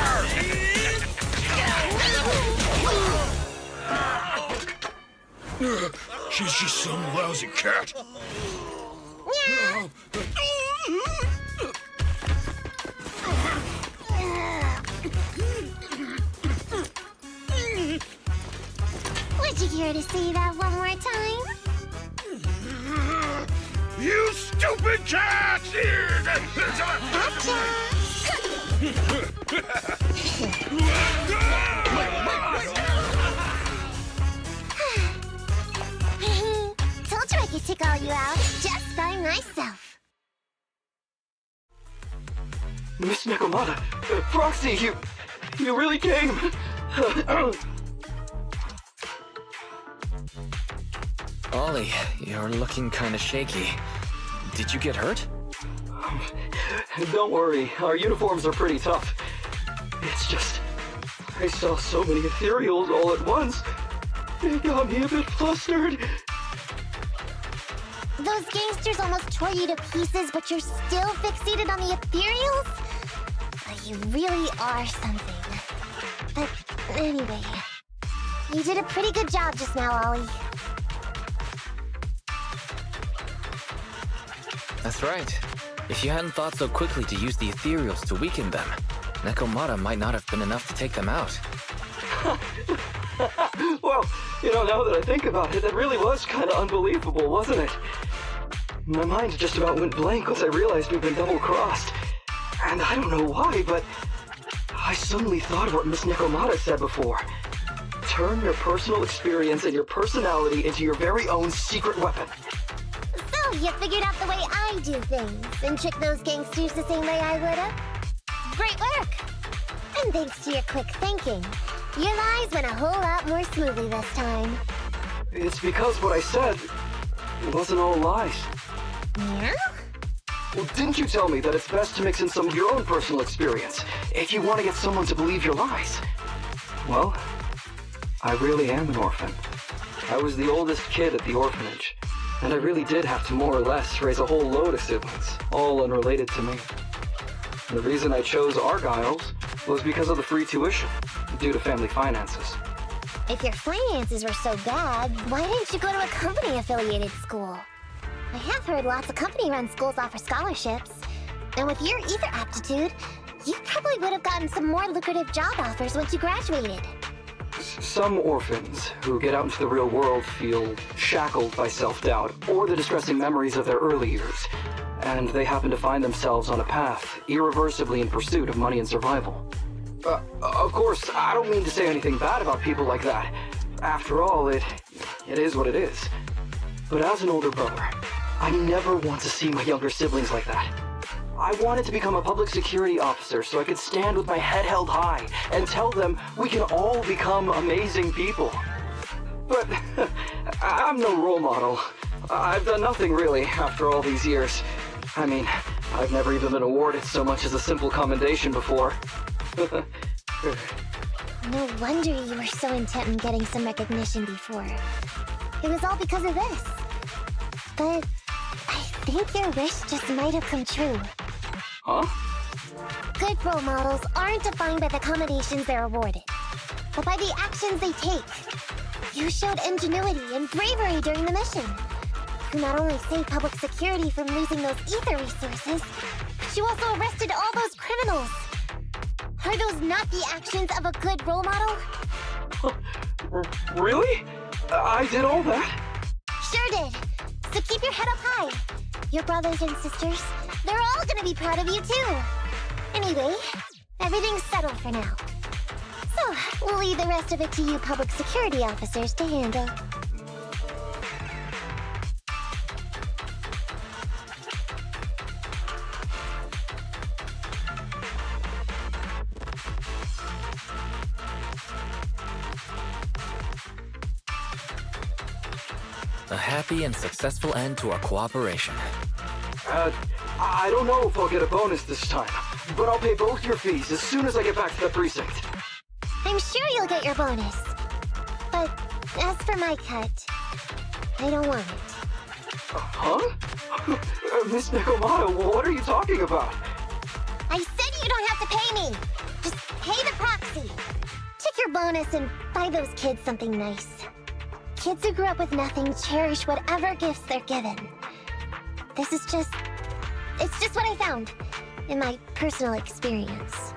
She's just some lousy cat. Would you care to say that one more time? You stupid cat! Told you I could take all you out just by myself. Miss Nekomata, Proxy, you really came. Ollie, you're looking kinda shaky. Did you get hurt? Don't worry, our uniforms are pretty tough. It's just, I saw so many ethereals all at once. It got me a bit flustered. Those gangsters almost tore you to pieces, but you're still fixated on the ethereals? You really are something. But anyway, you did a pretty good job just now, Ollie. That's right. If you hadn't thought so quickly to use the ethereals to weaken them, Nekomata might not have been enough to take them out. Well, now that I think about it, that really was kind of unbelievable, wasn't it? My mind just about went blank once I realized we'd been double-crossed. And I don't know why, but I suddenly thought of what Miss Nekomata said before. Turn your personal experience and your personality into your very own secret weapon. So, you figured out the way I do things and tricked those gangsters the same way I would've? Great work! And thanks to your quick thinking, your lies went a whole lot more smoothly this time. It's because what I said wasn't all lies. Yeah? Well, didn't you tell me that it's best to mix in some of your own personal experience if you want to get someone to believe your lies? Well, I really am an orphan. I was the oldest kid at the orphanage, and I really did have to more or less raise a whole load of siblings, all unrelated to me. And the reason I chose Argyle's was because of the free tuition, due to family finances. If your finances were so bad, why didn't you go to a company-affiliated school? I have heard lots of company-run schools offer scholarships. And with your ether aptitude, you probably would have gotten some more lucrative job offers once you graduated. Some orphans who get out into the real world feel shackled by self-doubt or the distressing memories of their early years, and they happen to find themselves on a path irreversibly in pursuit of money and survival. Of course, I don't mean to say anything bad about people like that. After all, it is what it is. But as an older brother, I never want to see my younger siblings like that. I wanted to become a public security officer so I could stand with my head held high and tell them we can all become amazing people. But I'm no role model. I've done nothing really after all these years. I mean, I've never even been awarded so much as a simple commendation before. No wonder you were so intent on getting some recognition before. It was all because of this. But I think your wish just might have come true. Huh? Good role models aren't defined by the accommodations they're awarded, but by the actions they take. You showed ingenuity and bravery during the mission. You not only saved public security from losing those ether resources, but you also arrested all those criminals. Are those not the actions of a good role model? Really? I did all that? Sure did. So keep your head up high. Your brothers and sisters, they're all gonna be proud of you too. Anyway, everything's settled for now. So, we'll leave the rest of it to you public security officers to handle. A happy and successful end to our cooperation. I don't know if I'll get a bonus this time, but I'll pay both your fees as soon as I get back to the precinct. I'm sure you'll get your bonus. But as for my cut, I don't want it. Huh? Miss Nekomata, what are you talking about? I said you don't have to pay me! Just pay the proxy! Take your bonus and buy those kids something nice. Kids who grew up with nothing cherish whatever gifts they're given. This is just... it's just what I found in my personal experience.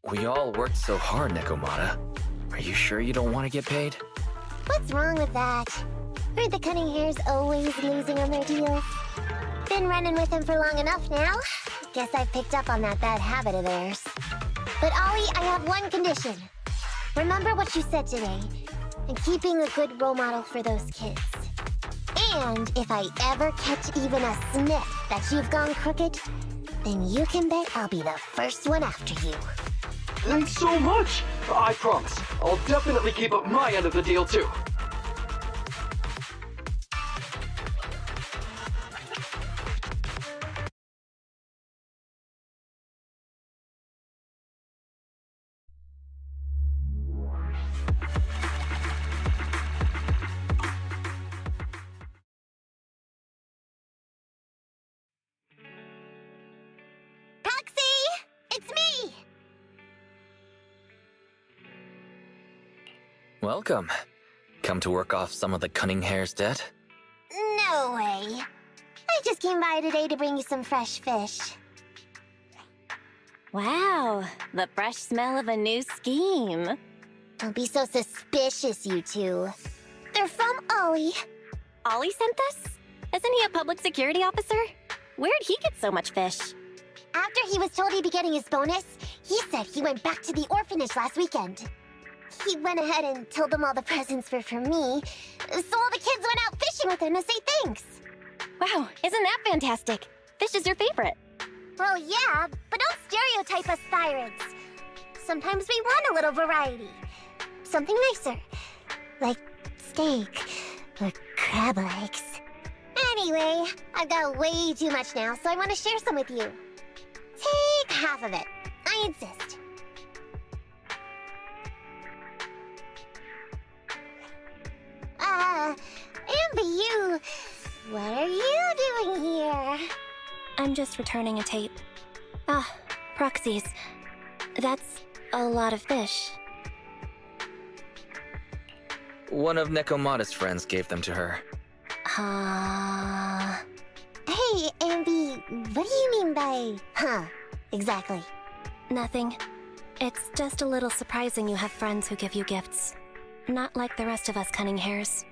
We all worked so hard, Nekomata. Are you sure you don't want to get paid? What's wrong with that? Aren't the cunning hairs always losing on their deals? Been running with them for long enough now. Guess I've picked up on that bad habit of theirs. But Ollie, I have one condition. Remember what you said today, and keep being a good role model for those kids. And if I ever catch even a sniff that you've gone crooked, then you can bet I'll be the first one after you. Thanks so much! I promise, I'll definitely keep up my end of the deal too. Welcome. Come to work off some of the cunning hair's debt? No way. I just came by today to bring you some fresh fish. Wow, the fresh smell of a new scheme. Don't be so suspicious, you two. They're from Ollie. Ollie sent this? Isn't he a public security officer? Where'd he get so much fish? After he was told he'd be getting his bonus, he said he went back to the orphanage last weekend. He went ahead and told them all the presents were for me, so all the kids went out fishing with him to say thanks. Wow, isn't that fantastic? Fish is your favorite. Well, yeah, but don't stereotype us thyroids. Sometimes we want a little variety. Something nicer. Like steak or crab legs. Anyway, I've got way too much now, so I want to share some with you. Take half of it. I insist. Amber, what are you doing here? I'm just returning a tape. Ah, proxies. That's a lot of fish. One of Nekomata's friends gave them to her. Hey, Amby, what do you mean by, exactly? Nothing. It's just a little surprising you have friends who give you gifts. Not like the rest of us cunning hairs.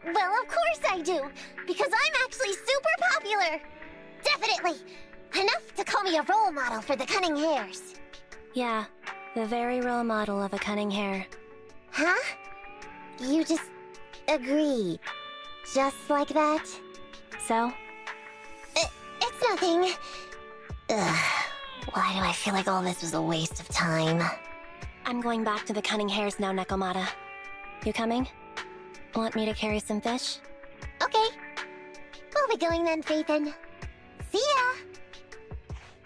Well, of course I do, because I'm actually super popular. Definitely. Enough to call me a role model for the cunning hairs. Yeah, the very role model of a cunning hair. Huh? You just agreed. Just like that? So? It's nothing. Ugh, why do I feel like all this was a waste of time? I'm going back to the cunning hairs now, Nekomata. You coming? Want me to carry some fish? Okay. We'll be going then, Phaethon. See ya!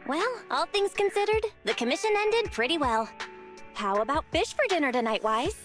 Well, all things considered, the commission ended pretty well. How about fish for dinner tonight, Wise?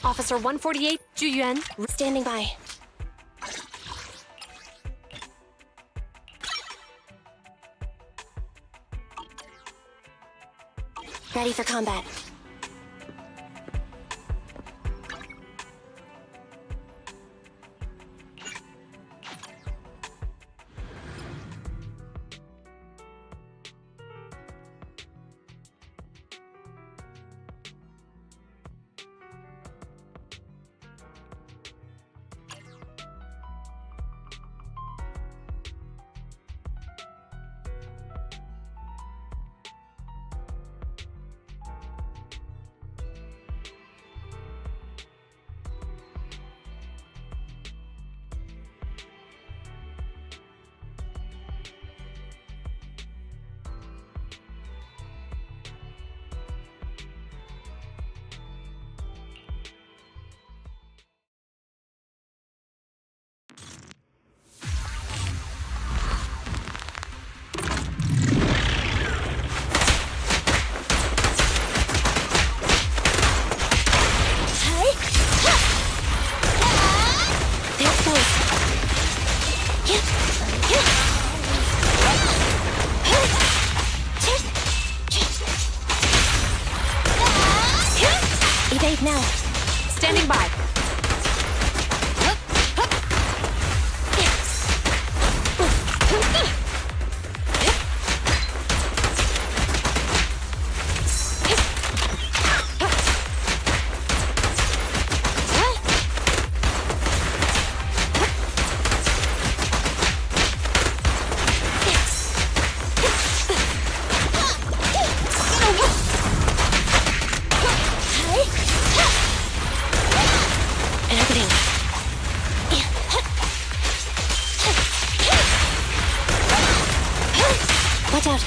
Officer 148, Juyuan. Standing by. Ready for combat. Evade now. Standing by. Watch out.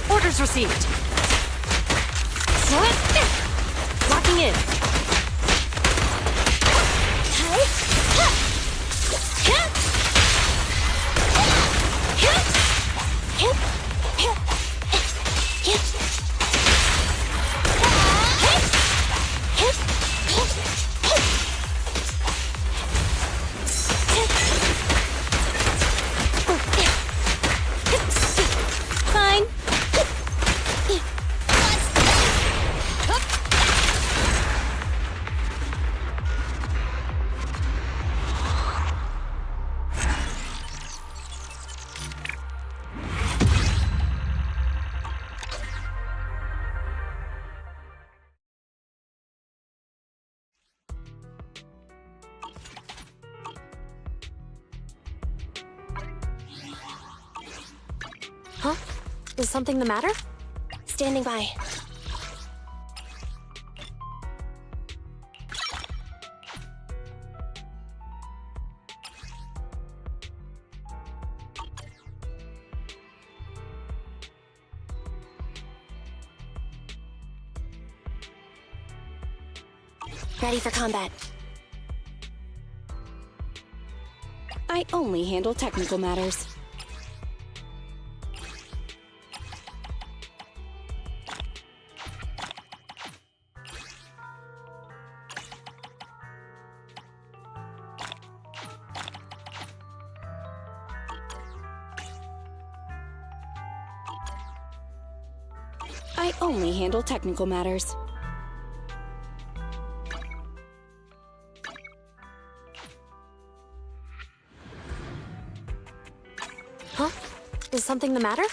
Orders received. Locking in. Fine. Huh? Is something the matter? Standing by. Ready for combat. I only handle technical matters. I only handle technical matters. Huh? Is something the matter?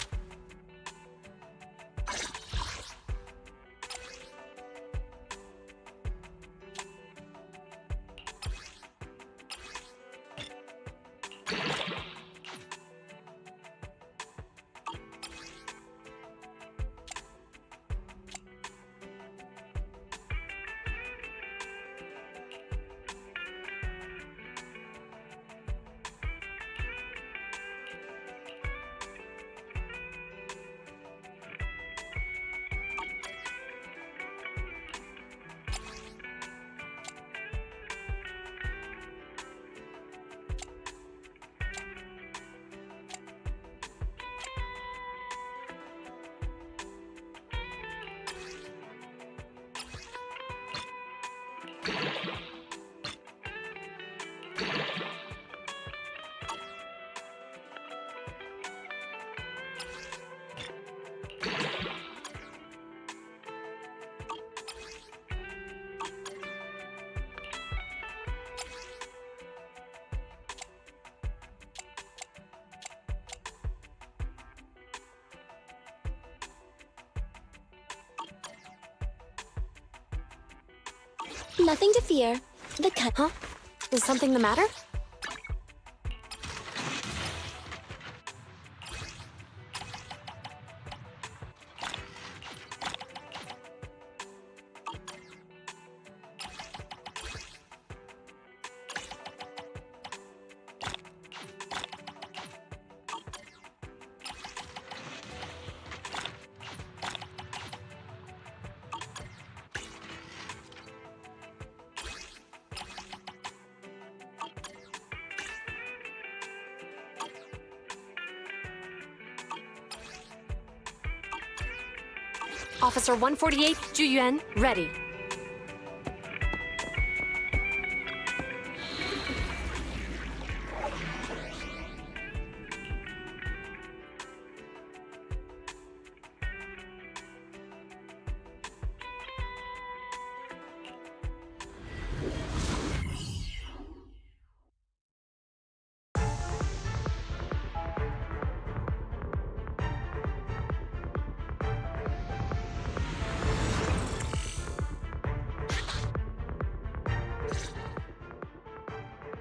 Nothing to fear. Huh? Is something the matter? Officer 148, Juyuan, ready.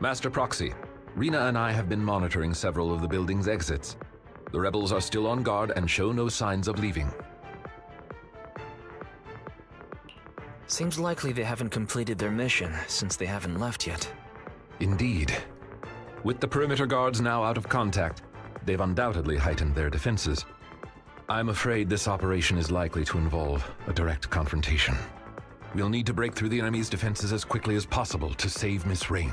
Master Proxy, Rena and I have been monitoring several of the building's exits. The rebels are still on guard and show no signs of leaving. Seems likely they haven't completed their mission, since they haven't left yet. Indeed. With the perimeter guards now out of contact, they've undoubtedly heightened their defenses. I'm afraid this operation is likely to involve a direct confrontation. We'll need to break through the enemy's defenses as quickly as possible to save Miss Rain.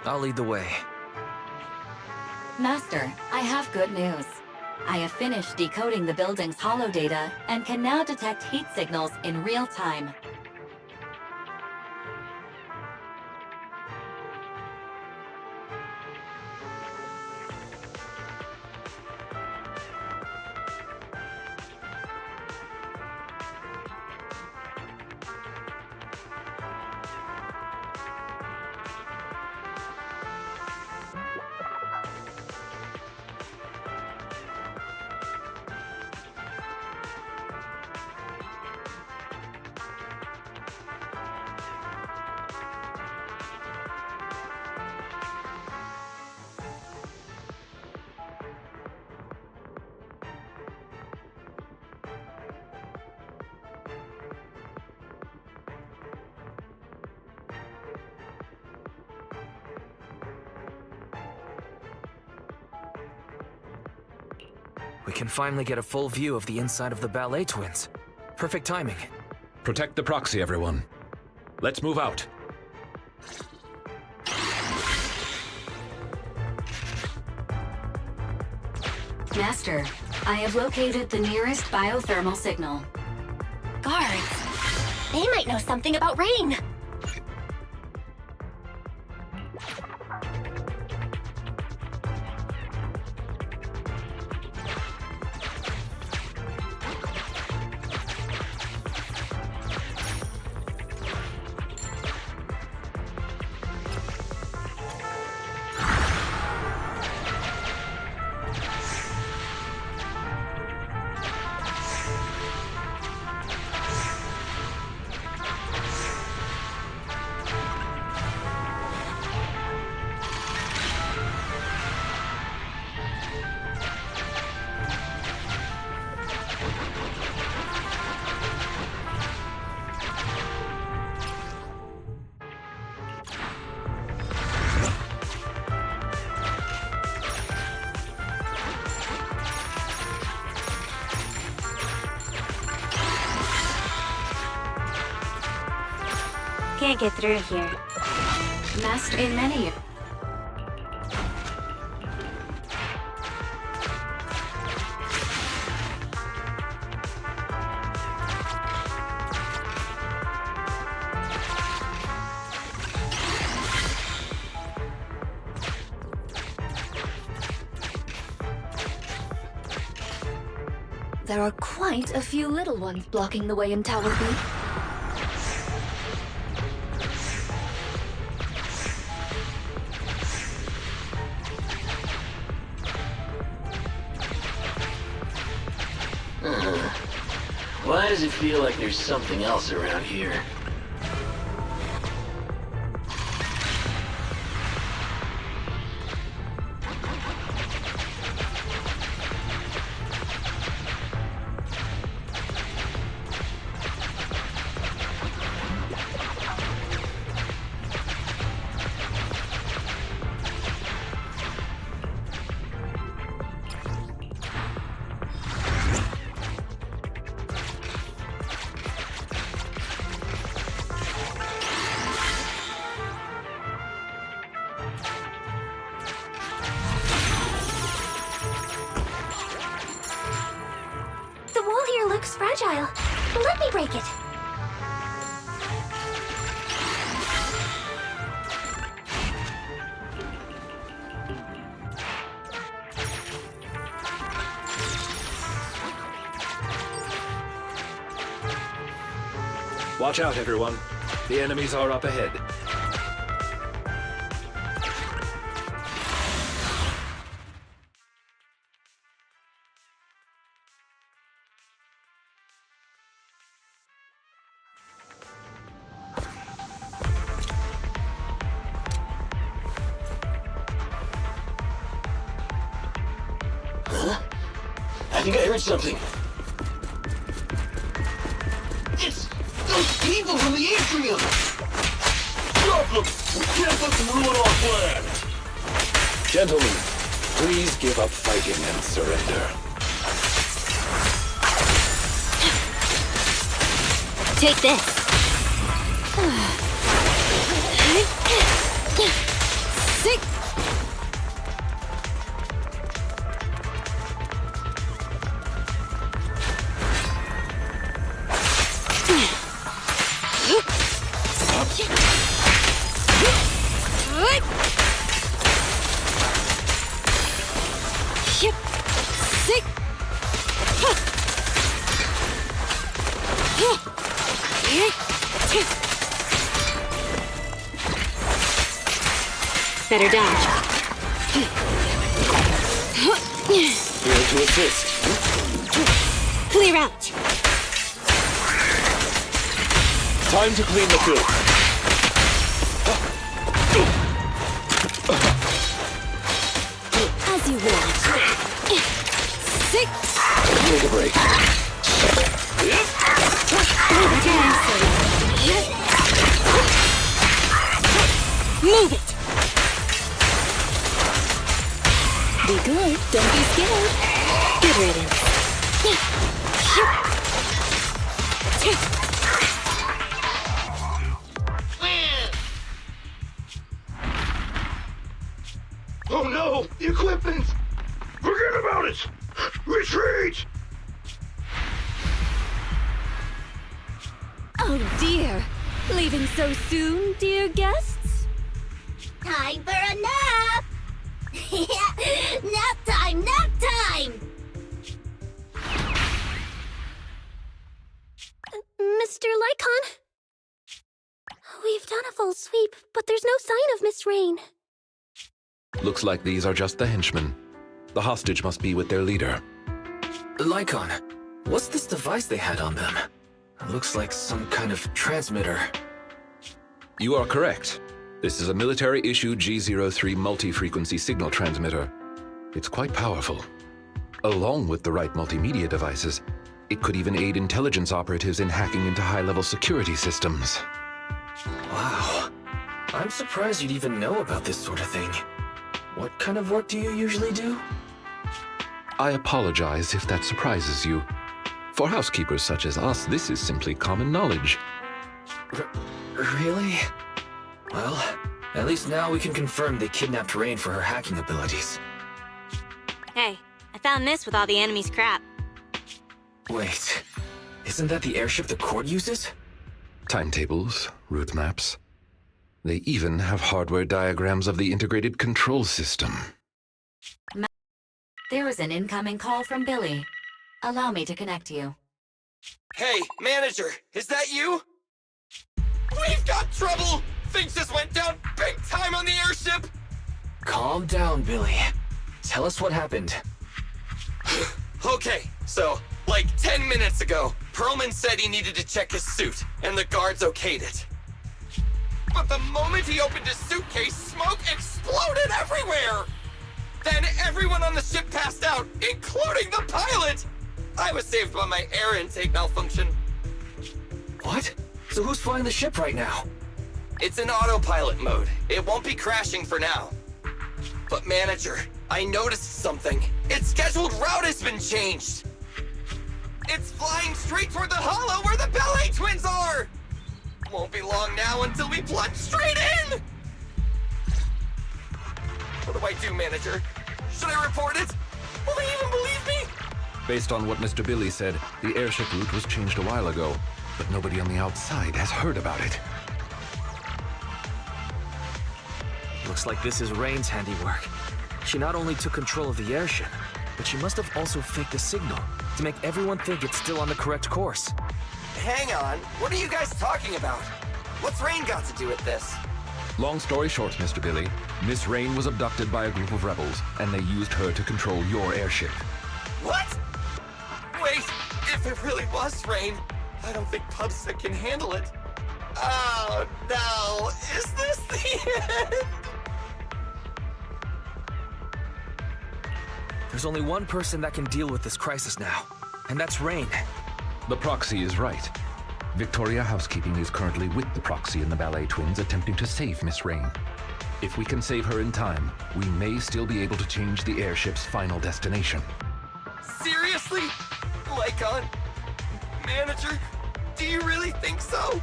I'll lead the way. Master, I have good news. I have finished decoding the building's holodata and can now detect heat signals in real time. We can finally get a full view of the inside of the ballet twins. Perfect timing. Protect the proxy, everyone. Let's move out. Master, I have located the nearest biothermal signal. Guards. They might know something about rain. Can't get through here. Master, in many... There are quite a few little ones blocking the way in Tower B. Why does it feel like there's something else around here? The wall here looks fragile. Let me break it. Watch out, everyone. The enemies are up ahead. Huh? I think I heard something. It's those people from the atrium! Stop them! We can't let them ruin our plan! Gentlemen, please give up fighting and surrender. Take this. Sick. Sick. Better dodge. Here to assist. Clear out. Time to clean the filth. As you want. Sick. Take a break. Move it. Be good. Don't be scared. Good riddance. careful! The equipment! Forget about it! Retreat! Oh dear. Leaving so soon, dear guests? Time for a nap! Nap time, nap time! Mr. Lycon? We've done a full sweep, but there's no sign of Miss Rain. Looks like these are just the henchmen. The hostage must be with their leader. Lycon, what's this device they had on them? It looks like some kind of transmitter. You are correct. This is a military-issued G03 multi-frequency signal transmitter. It's quite powerful. Along with the right multimedia devices, it could even aid intelligence operatives in hacking into high-level security systems. Wow. I'm surprised you'd even know about this sort of thing. What kind of work do you usually do? I apologize if that surprises you. For housekeepers such as us, this is simply common knowledge. Really? Well, at least now we can confirm they kidnapped Rain for her hacking abilities. Hey, I found this with all the enemy's crap. Wait, isn't that the airship the court uses? Timetables, route maps. They even have hardware diagrams of the integrated control system. There is an incoming call from Billy. Allow me to connect you. Hey, manager, is that you? We've got trouble! Things just went down big time on the airship! Calm down, Billy. Tell us what happened. Okay, so, like 10 minutes ago, Perlman said he needed to check his suit, and the guards okayed it. But the moment he opened his suitcase, smoke exploded everywhere! Then everyone on the ship passed out, including the pilot! I was saved by my air intake malfunction. What? So who's flying the ship right now? It's in autopilot mode. It won't be crashing for now. But manager, I noticed something. Its scheduled route has been changed. It's flying straight toward the hollow where the ballet twins are! Won't be long now until we plunge straight in! What do I do, manager? Should I report it? Will they even believe me? Based on what Mr. Billy said, the airship route was changed a while ago, but nobody on the outside has heard about it. Looks like this is Rain's handiwork. She not only took control of the airship, but she must have also faked a signal to make everyone think it's still on the correct course. Hang on, what are you guys talking about? What's Rain got to do with this? Long story short, Mr. Billy, Miss Rain was abducted by a group of rebels, and they used her to control your airship. What? Wait, if it really was Rain, I don't think PubSec can handle it. Oh no, is this the end? There's only one person that can deal with this crisis now, and that's Rain. The proxy is right. Victoria Housekeeping is currently with the proxy and the ballet twins attempting to save Miss Rain. If we can save her in time, we may still be able to change the airship's final destination. Seriously? Lycon? Manager? Do you really think so?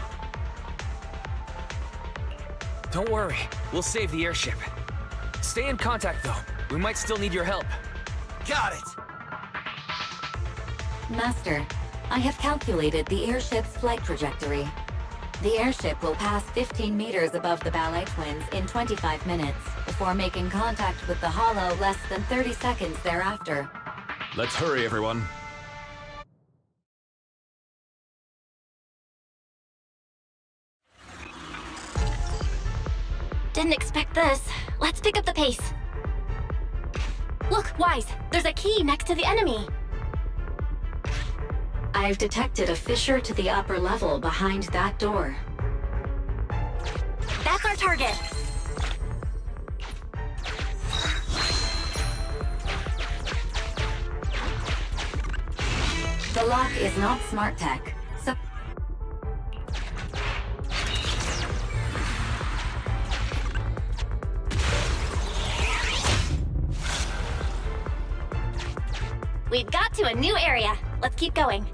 Don't worry, we'll save the airship. Stay in contact though, we might still need your help. Got it! Master, I have calculated the airship's flight trajectory. The airship will pass 15 meters above the ballet twins in 25 minutes, before making contact with the hollow less than 30 seconds thereafter. Let's hurry, everyone. Didn't expect this. Let's pick up the pace. Look, Wise, there's a key next to the enemy. I've detected a fissure to the upper level behind that door. That's our target. The lock is not smart tech, so... We've got to a new area. Let's keep going.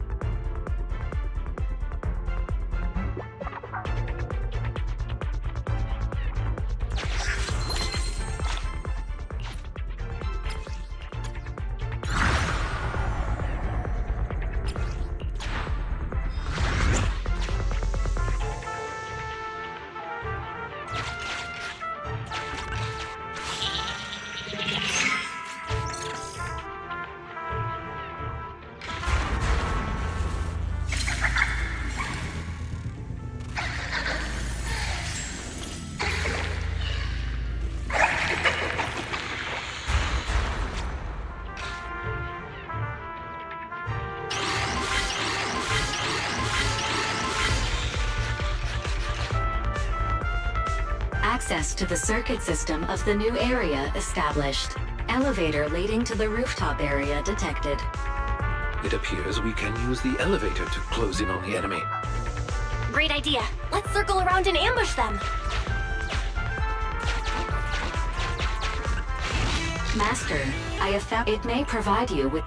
Access to the circuit system of the new area established. Elevator leading to the rooftop area detected. It appears we can use the elevator to close in on the enemy. Great idea. Let's circle around and ambush them. Master, I have found it may provide you with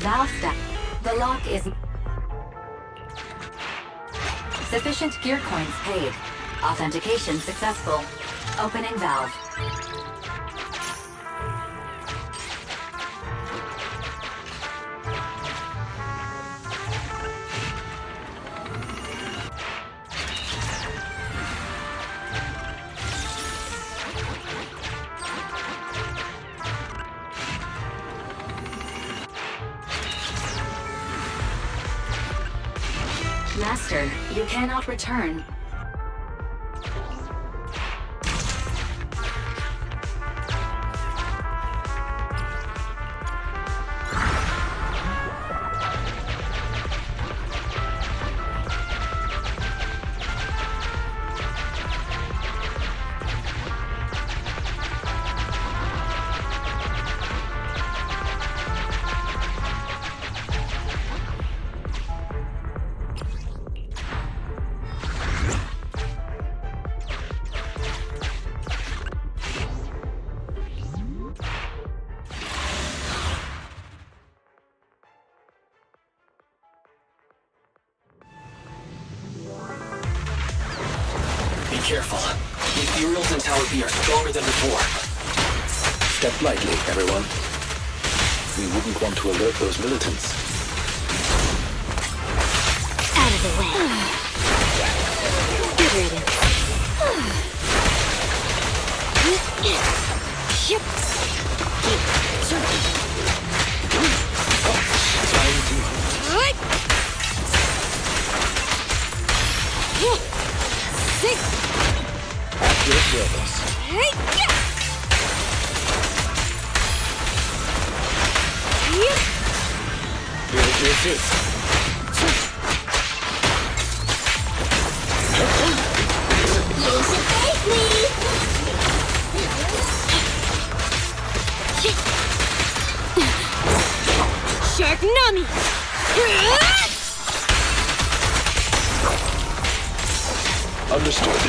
valve stack. The lock is sufficient gear coins paid. Authentication successful. Opening valve. Master, you cannot return. Be careful. The Ethereals in Tower B are stronger than before. Step lightly, everyone. We wouldn't want to alert those militants. Out of the way. Good riddance. At your service. Here's your assist. Shark Nami! Understood.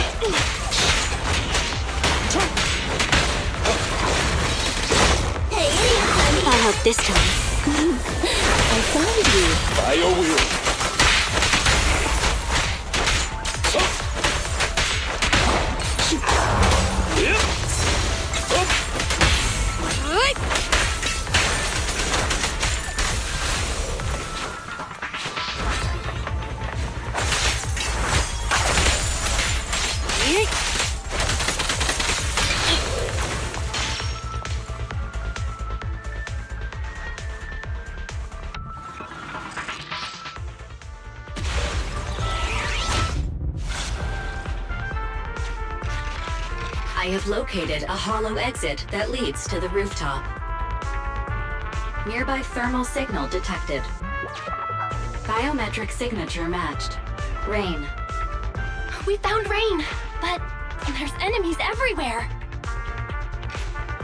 I'll help this time. I found you. By your will. I have located a hollow exit that leads to the rooftop. Nearby thermal signal detected. Biometric signature matched. Rain. We found Rain, but there's enemies everywhere.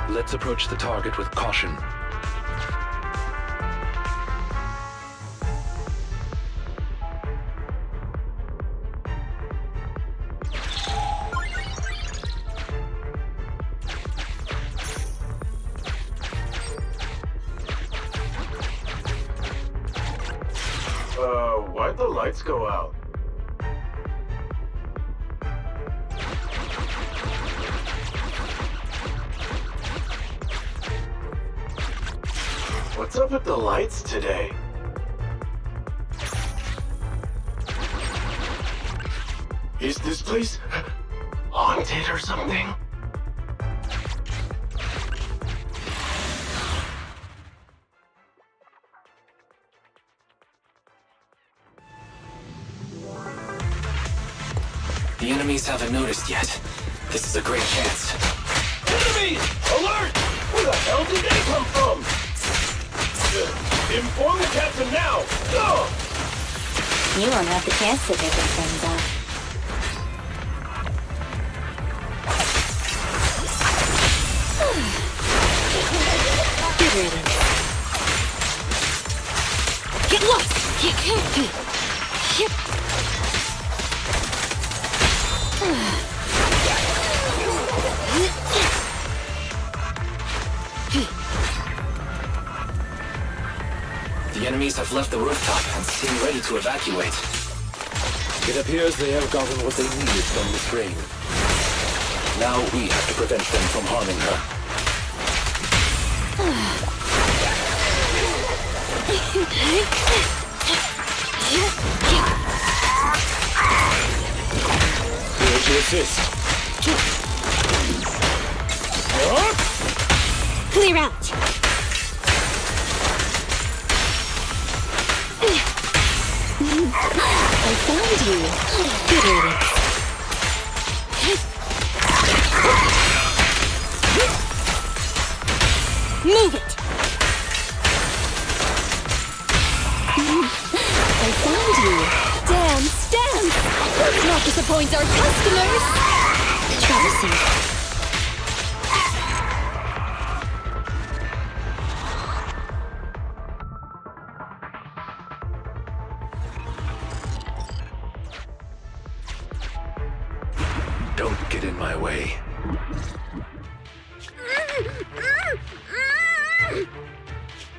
Let's approach the target with caution. why'd the lights go out? What's up with the lights today? Is this place haunted or something? The enemies haven't noticed yet. This is a great chance. Enemies! Alert! Where the hell did they come from? Inform the captain now! Go! You won't have the chance to take their friends off. Get ready. Get lost! The enemies have left the rooftop and seem ready to evacuate. It appears they have gotten what they needed from this rain. Now we have to prevent them from harming her. Here to assist. Clear out! I found you. Good riddance. Move it! I found you. Dance, dance! Let's not disappoint our customers! Troublesome. Don't get in my way.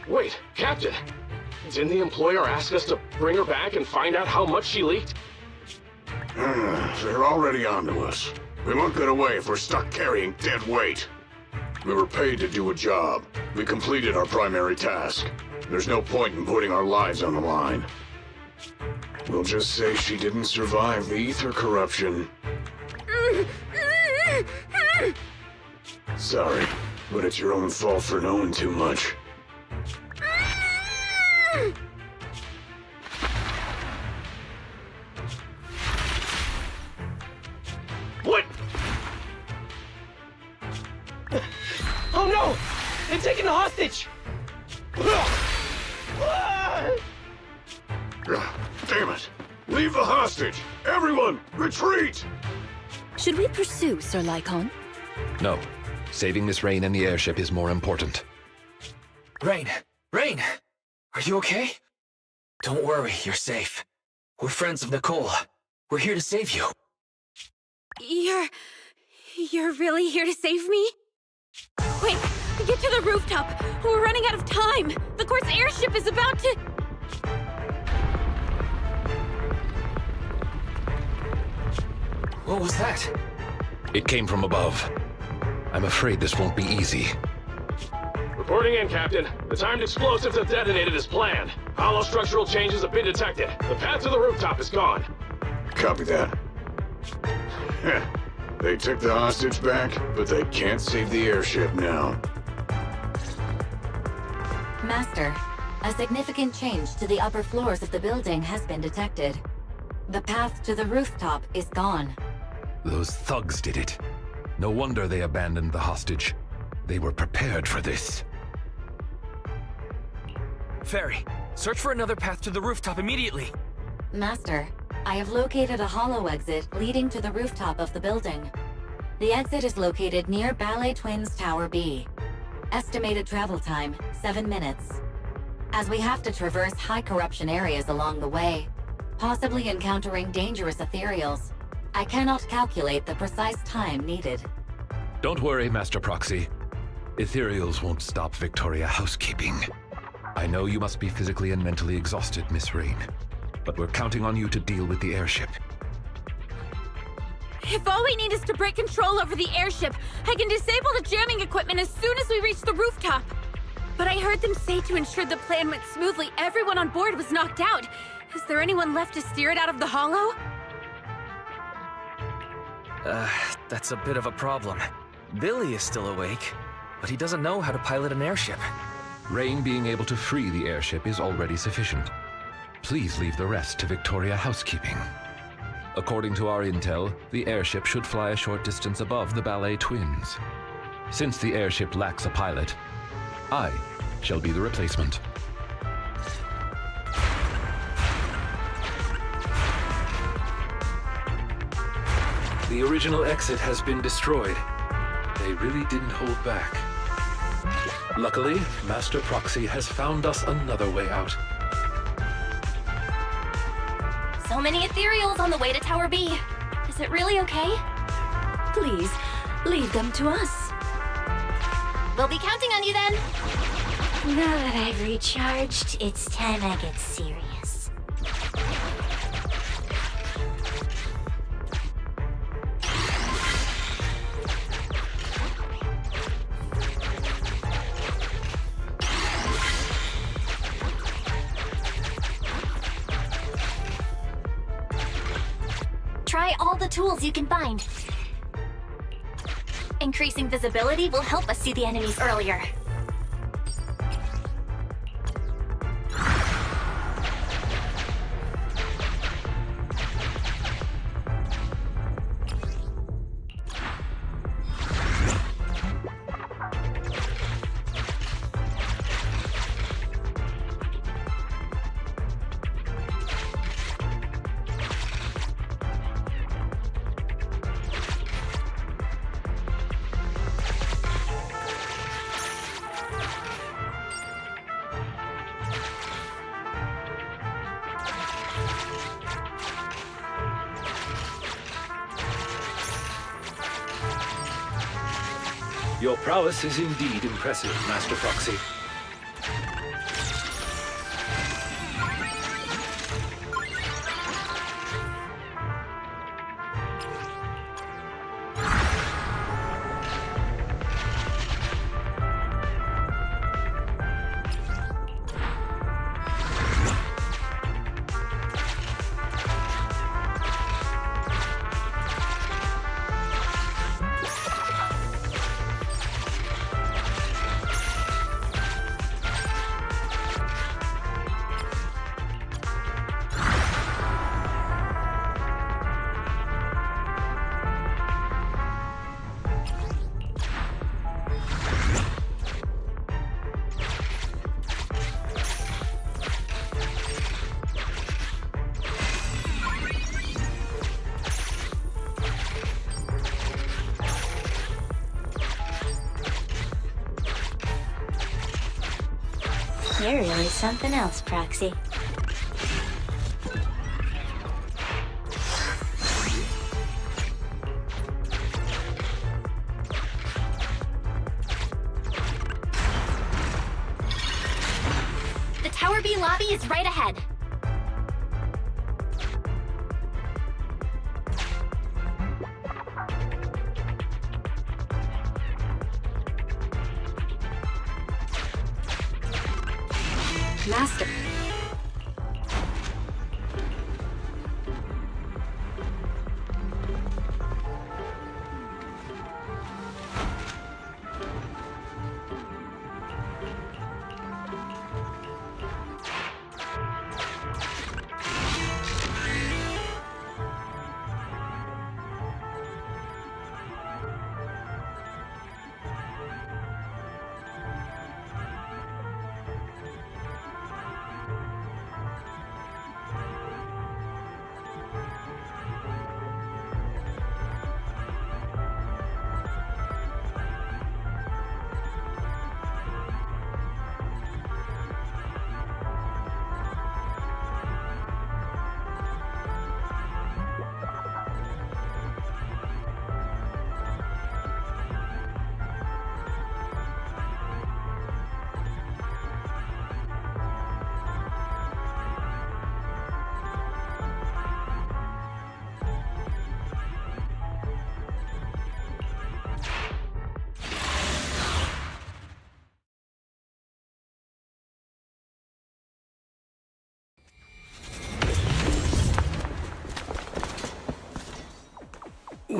Wait, Captain! Didn't the employer ask us to bring her back and find out how much she leaked? They're already onto us. We won't get away if we're stuck carrying dead weight. We were paid to do a job. We completed our primary task. There's no point in putting our lives on the line. We'll just say she didn't survive the ether corruption. Sorry, but it's your own fault for knowing too much. What? Oh no! They've taken the hostage! Damn it! Leave the hostage! Everyone, retreat! Should we pursue, Sir Lycon? No. Saving Miss Rain and the airship is more important. Rain! Rain! Are you okay? Don't worry, you're safe. We're friends of Nicole. We're here to save you. You're really here to save me? Wait, get to the rooftop! We're running out of time! The court's airship is about to... What was that? It came from above. I'm afraid this won't be easy. Reporting in, Captain. The timed explosives have detonated as planned. Hollow structural changes have been detected. The path to the rooftop is gone. Copy that. They took the hostage back, but they can't save the airship now. Master, a significant change to the upper floors of the building has been detected. The path to the rooftop is gone. Those thugs did it. No wonder they abandoned the hostage. They were prepared for this. Fairy, search for another path to the rooftop immediately. Master, I have located a hollow exit leading to the rooftop of the building. The exit is located near Ballet Twins Tower B. Estimated travel time, 7 minutes. As we have to traverse high corruption areas along the way, possibly encountering dangerous ethereals, I cannot calculate the precise time needed. Don't worry, Master Proxy. Ethereals won't stop Victoria housekeeping. I know you must be physically and mentally exhausted, Miss Rain. but we're counting on you to deal with the airship. If all we need is to break control over the airship, I can disable the jamming equipment as soon as we reach the rooftop. But I heard them say to ensure the plan went smoothly, everyone on board was knocked out. Is there anyone left to steer it out of the hollow? That's a bit of a problem. Billy is still awake, but he doesn't know how to pilot an airship. Rain being able to free the airship is already sufficient. Please leave the rest to Victoria Housekeeping. According to our intel, the airship should fly a short distance above the ballet twins. Since the airship lacks a pilot, I shall be the replacement. The original exit has been destroyed. They really didn't hold back. Luckily, Master Proxy has found us another way out. So many ethereals on the way to Tower B. Is it really okay? Please, leave them to us. We'll be counting on you then. Now that I've recharged, it's time I get serious. Try all the tools you can find. Increasing visibility will help us see the enemies earlier. Your prowess is indeed impressive, Master Proxy. You're really something else, Proxy. The Tower B lobby is right ahead. Master.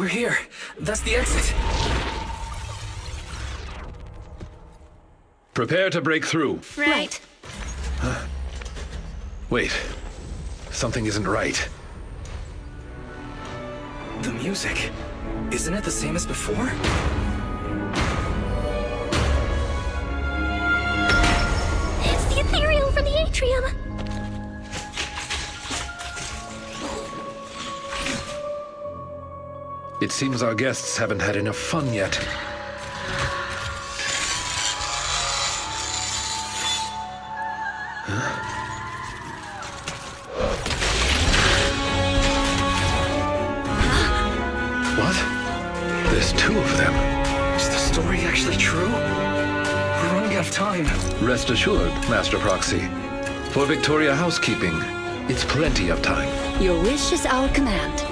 We're here. That's the exit. Prepare to break through. Right. Wait. Something isn't right. The music. Isn't it the same as before? It's the ethereal from the atrium. It seems our guests haven't had enough fun yet. What? There's two of them. Is the story actually true? We're running out of time. Rest assured, Master Proxy. For Victoria housekeeping, it's plenty of time. Your wish is our command.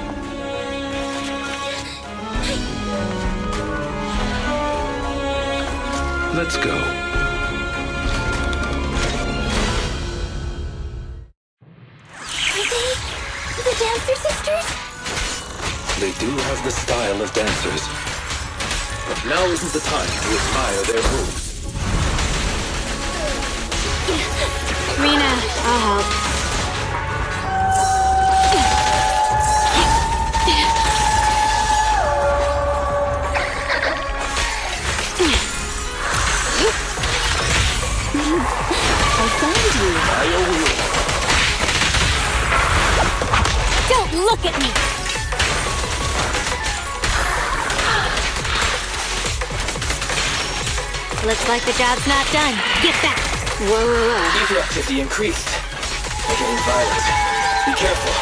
Let's go. Are they the Dancer Sisters? They do have the style of dancers. But now isn't the time to admire their moves. Rena, I'll help. I found you. Don't look at me! Looks like the job's not done. Get back! Whoa. Ether activity increased. They're getting violent. Be careful.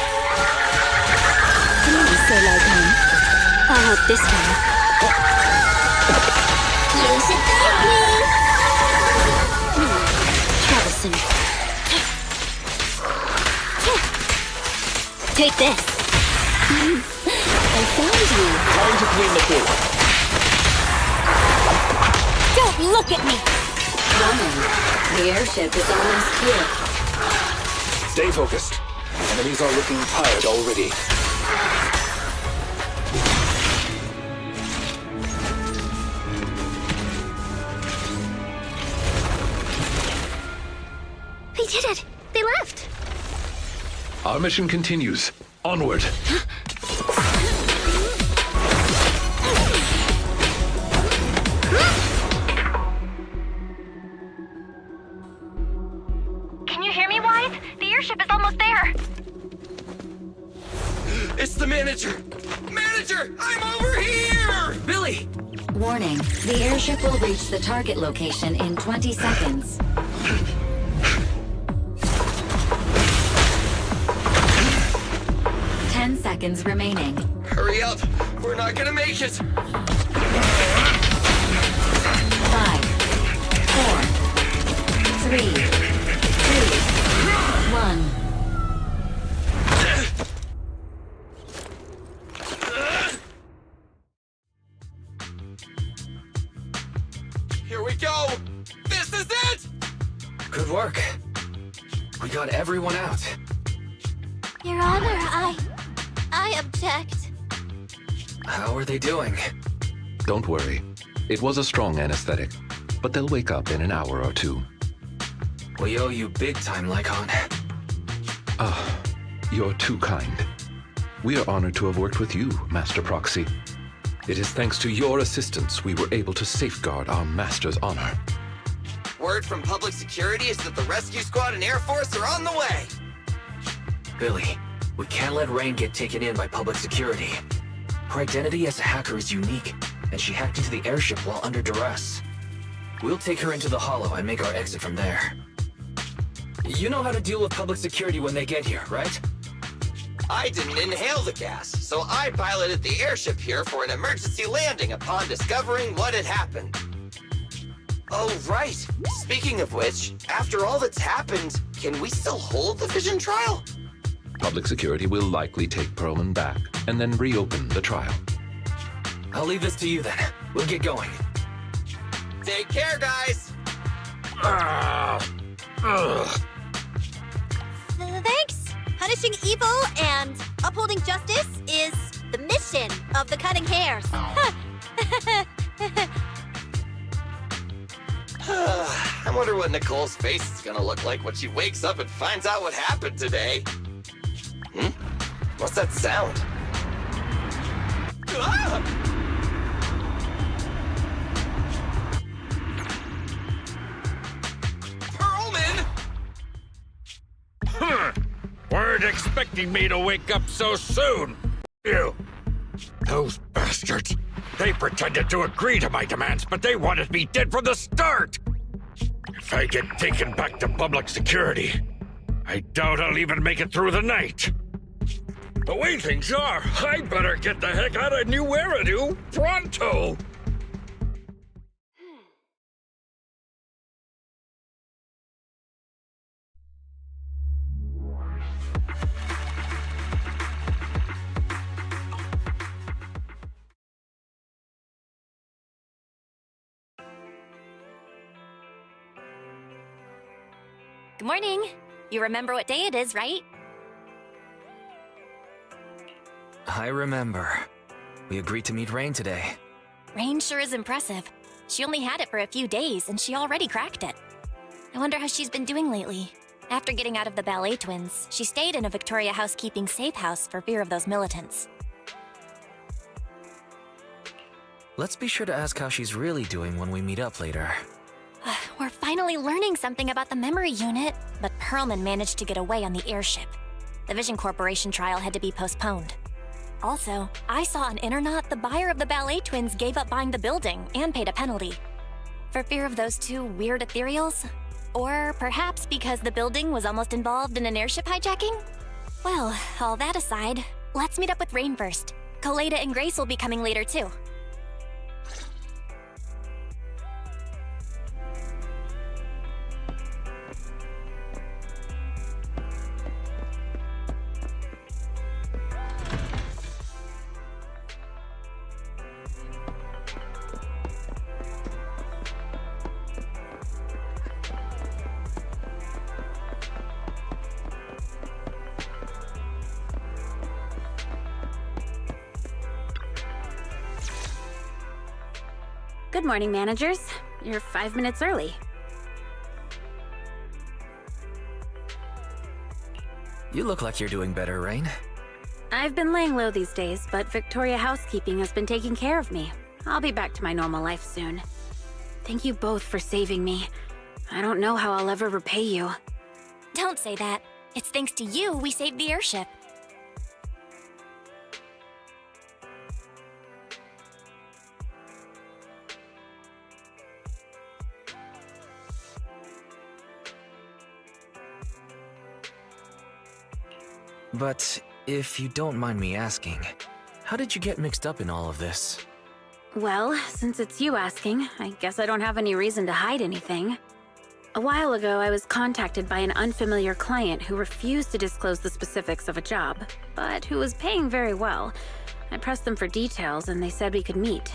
Please say like him. I'll help this time. You should thank me. Troublesome. Take this. I found you. Time to clean the pool. Don't look at me! Warning. The airship is almost clear. Stay focused. Enemies are looking tired already. They did it. They left. Our mission continues. Onward. Can you hear me, Wise? The airship is almost there. It's the manager! Manager! I'm over here! Billy! Warning. The airship will reach the target location in 20 seconds. Seconds remaining. Hurry up! We're not gonna make it! 5, 4, 3, 2, 1. Here we go! This is it! Good work. We got everyone out. Your Honor, I object. How are they doing? Don't worry. It was a strong anesthetic, but they'll wake up in an hour or two. We owe you big time, Lycon. Ah, you're too kind. We are honored to have worked with you, Master Proxy. It is thanks to your assistance we were able to safeguard our Master's honor. Word from public security is that the rescue squad and Air Force are on the way! Billy, we can't let Rain get taken in by public security. Her identity as a hacker is unique, and she hacked into the airship while under duress. We'll take her into the Hollow and make our exit from there. You know how to deal with public security when they get here, right? I didn't inhale the gas, so I piloted the airship here for an emergency landing upon discovering what had happened. Oh, right. Speaking of which, after all that's happened, can we still hold the Vision trial? Public security will likely take Perlman back and then reopen the trial. I'll leave this to you then. We'll get going. Take care, guys! Thanks. Punishing evil and upholding justice is The mission of the cutting hairs. I wonder what Nicole's face is gonna look like when she wakes up and finds out what happened today. What's that sound? Ah! Weren't expecting me to wake up so soon. You. Those bastards. They pretended to agree to my demands, but they wanted me dead from the start. If I get taken back to public security, I doubt I'll even make it through the night. The way things are, I better get the heck out of New Eridu pronto. Good morning. You remember what day it is, right? I remember. We agreed to meet Rain today. Rain sure is impressive. She only had it for a few days, and she already cracked it. I wonder how she's been doing lately. After getting out of the ballet twins, she stayed in a Victoria housekeeping safe house for fear of those militants. Let's be sure to ask how she's really doing when we meet up later. We're finally learning something about the memory unit, but Perlman managed to get away on the airship. The Vision Corporation trial had to be postponed. Also, I saw on Internet the buyer of the ballet twins gave up buying the building and paid a penalty. For fear of those two weird ethereals? Or perhaps because the building was almost involved in an airship hijacking? Well, all that aside, let's meet up with Rain first. Coleda and Grace will be coming later too. Good morning, managers. You're 5 minutes early. You look like you're doing better, Rain. I've been laying low these days, but Victoria Housekeeping has been taking care of me. I'll be back to my normal life soon. Thank you both for saving me. I don't know how I'll ever repay you. Don't say that. It's thanks to you we saved the airship. But if you don't mind me asking, how did you get mixed up in all of this? Well, since it's you asking, I guess I don't have any reason to hide anything. A while ago, I was contacted by an unfamiliar client who refused to disclose the specifics of a job, but who was paying very well. I pressed them for details and they said we could meet.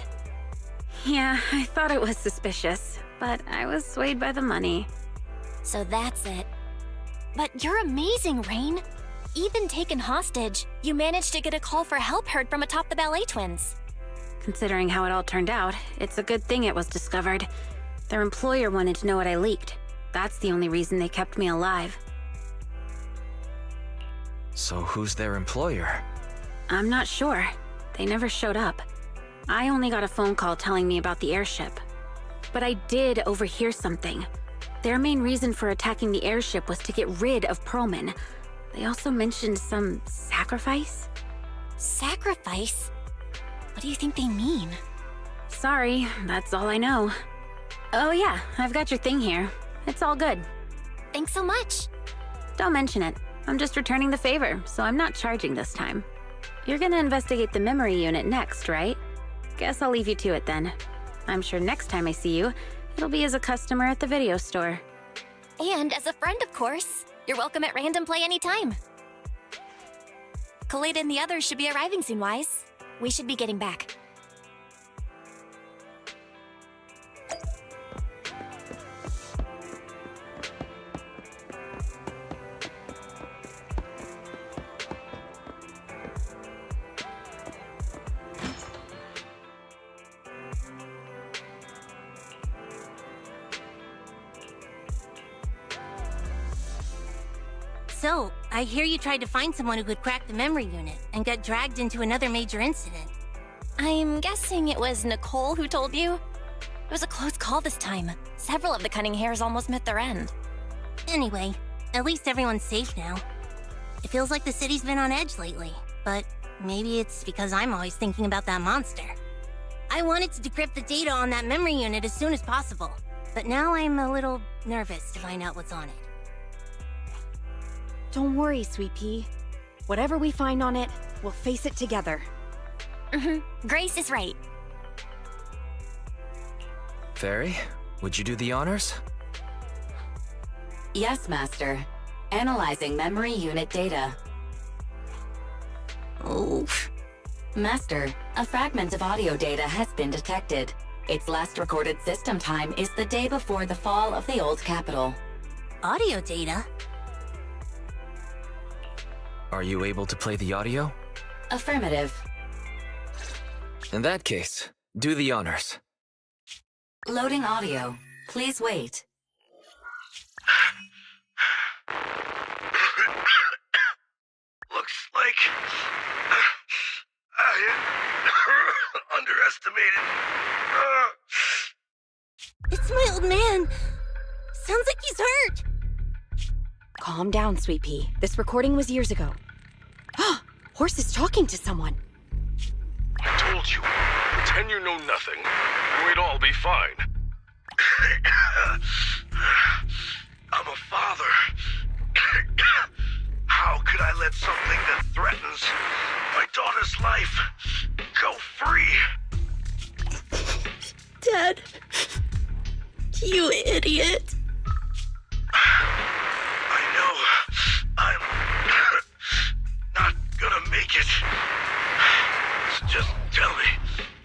Yeah, I thought it was suspicious, but I was swayed by the money. So that's it. But you're amazing, Rain. Even taken hostage, you managed to get a call for help heard from atop the ballet twins. Considering how it all turned out, it's a good thing it was discovered. Their employer wanted to know what I leaked. That's the only reason they kept me alive. So who's their employer? I'm not sure. They never showed up. I only got a phone call telling me about the airship. But I did overhear something. Their main reason for attacking the airship was to get rid of Perlman. They also mentioned some sacrifice. Sacrifice? What do you think they mean? Sorry, that's all I know. Oh yeah, I've got your thing here. It's all good. Thanks so much. Don't mention it. I'm just returning the favor, so I'm not charging this time. You're gonna investigate the memory unit next, right? Guess I'll leave you to it then. I'm sure next time I see you, it'll be as a customer at the video store. And as a friend, of course. You're welcome at Random Play anytime. Coleda and the others should be arriving soon, Wise. We should be getting back. So, I hear you tried to find someone who could crack the memory unit and got dragged into another major incident. I'm guessing it was Nicole who told you? It was a close call this time. Several of the cunning hairs almost met their end. Anyway, at least everyone's safe now. It feels like the city's been on edge lately, but maybe it's because I'm always thinking about that monster. I wanted to decrypt the data on that memory unit as soon as possible, but now I'm a little nervous to find out what's on it. Don't worry, Sweet Pea. Whatever we find on it, we'll face it together. Grace is right. Fairy, would you do the honors? Yes, Master. Analyzing memory unit data. Oof. Master, a fragment of audio data has been detected. Its last recorded system time is the day before the fall of the old capital. Audio data? Are you able to play the audio? Affirmative. In that case, do the honors. Loading audio. Please wait. Looks like I underestimated. It's my old man. Sounds like he's hurt. Calm down, Sweet Pea. This recording was years ago. Horse is talking to someone. I told you, pretend you know nothing, and we'd all be fine. I'm a father. How could I let something that threatens my daughter's life go free? Dad. You idiot. I know I'm not gonna make it. So just tell me,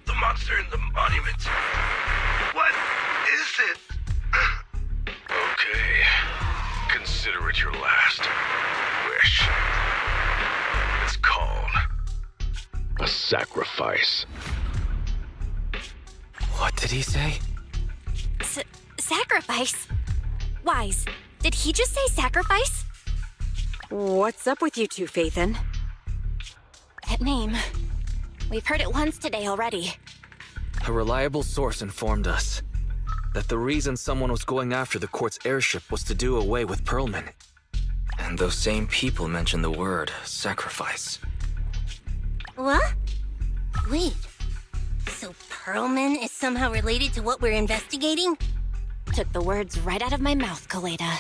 the monster in the monument, what is it? Okay, consider it your last wish. It's called a sacrifice. What did he say? Sacrifice? Wise, did he just say sacrifice? What's up with you two, Faithin? That name. We've heard it once today already. A reliable source informed us that the reason someone was going after the court's airship was to do away with Perlman. And those same people mentioned the word sacrifice. What? Wait. So Perlman is somehow related to what we're investigating? Took the words right out of my mouth, Kaleda.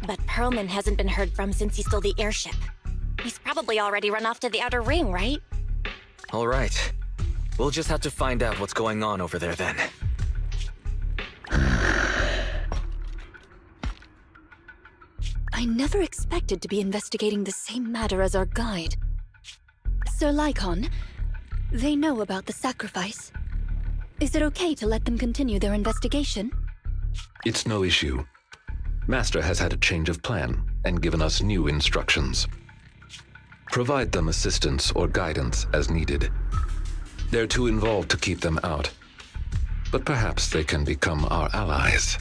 But Perlman hasn't been heard from since he stole the airship. He's probably already run off to the Outer Ring, right? All right. We'll just have to find out what's going on over there then. I never expected to be investigating the same matter as our guide. Sir Lycon, they know about the sacrifice. Is it okay to let them continue their investigation? It's no issue. Master has had a change of plan and given us new instructions. Provide them assistance or guidance as needed. They're too involved to keep them out, but perhaps they can become our allies.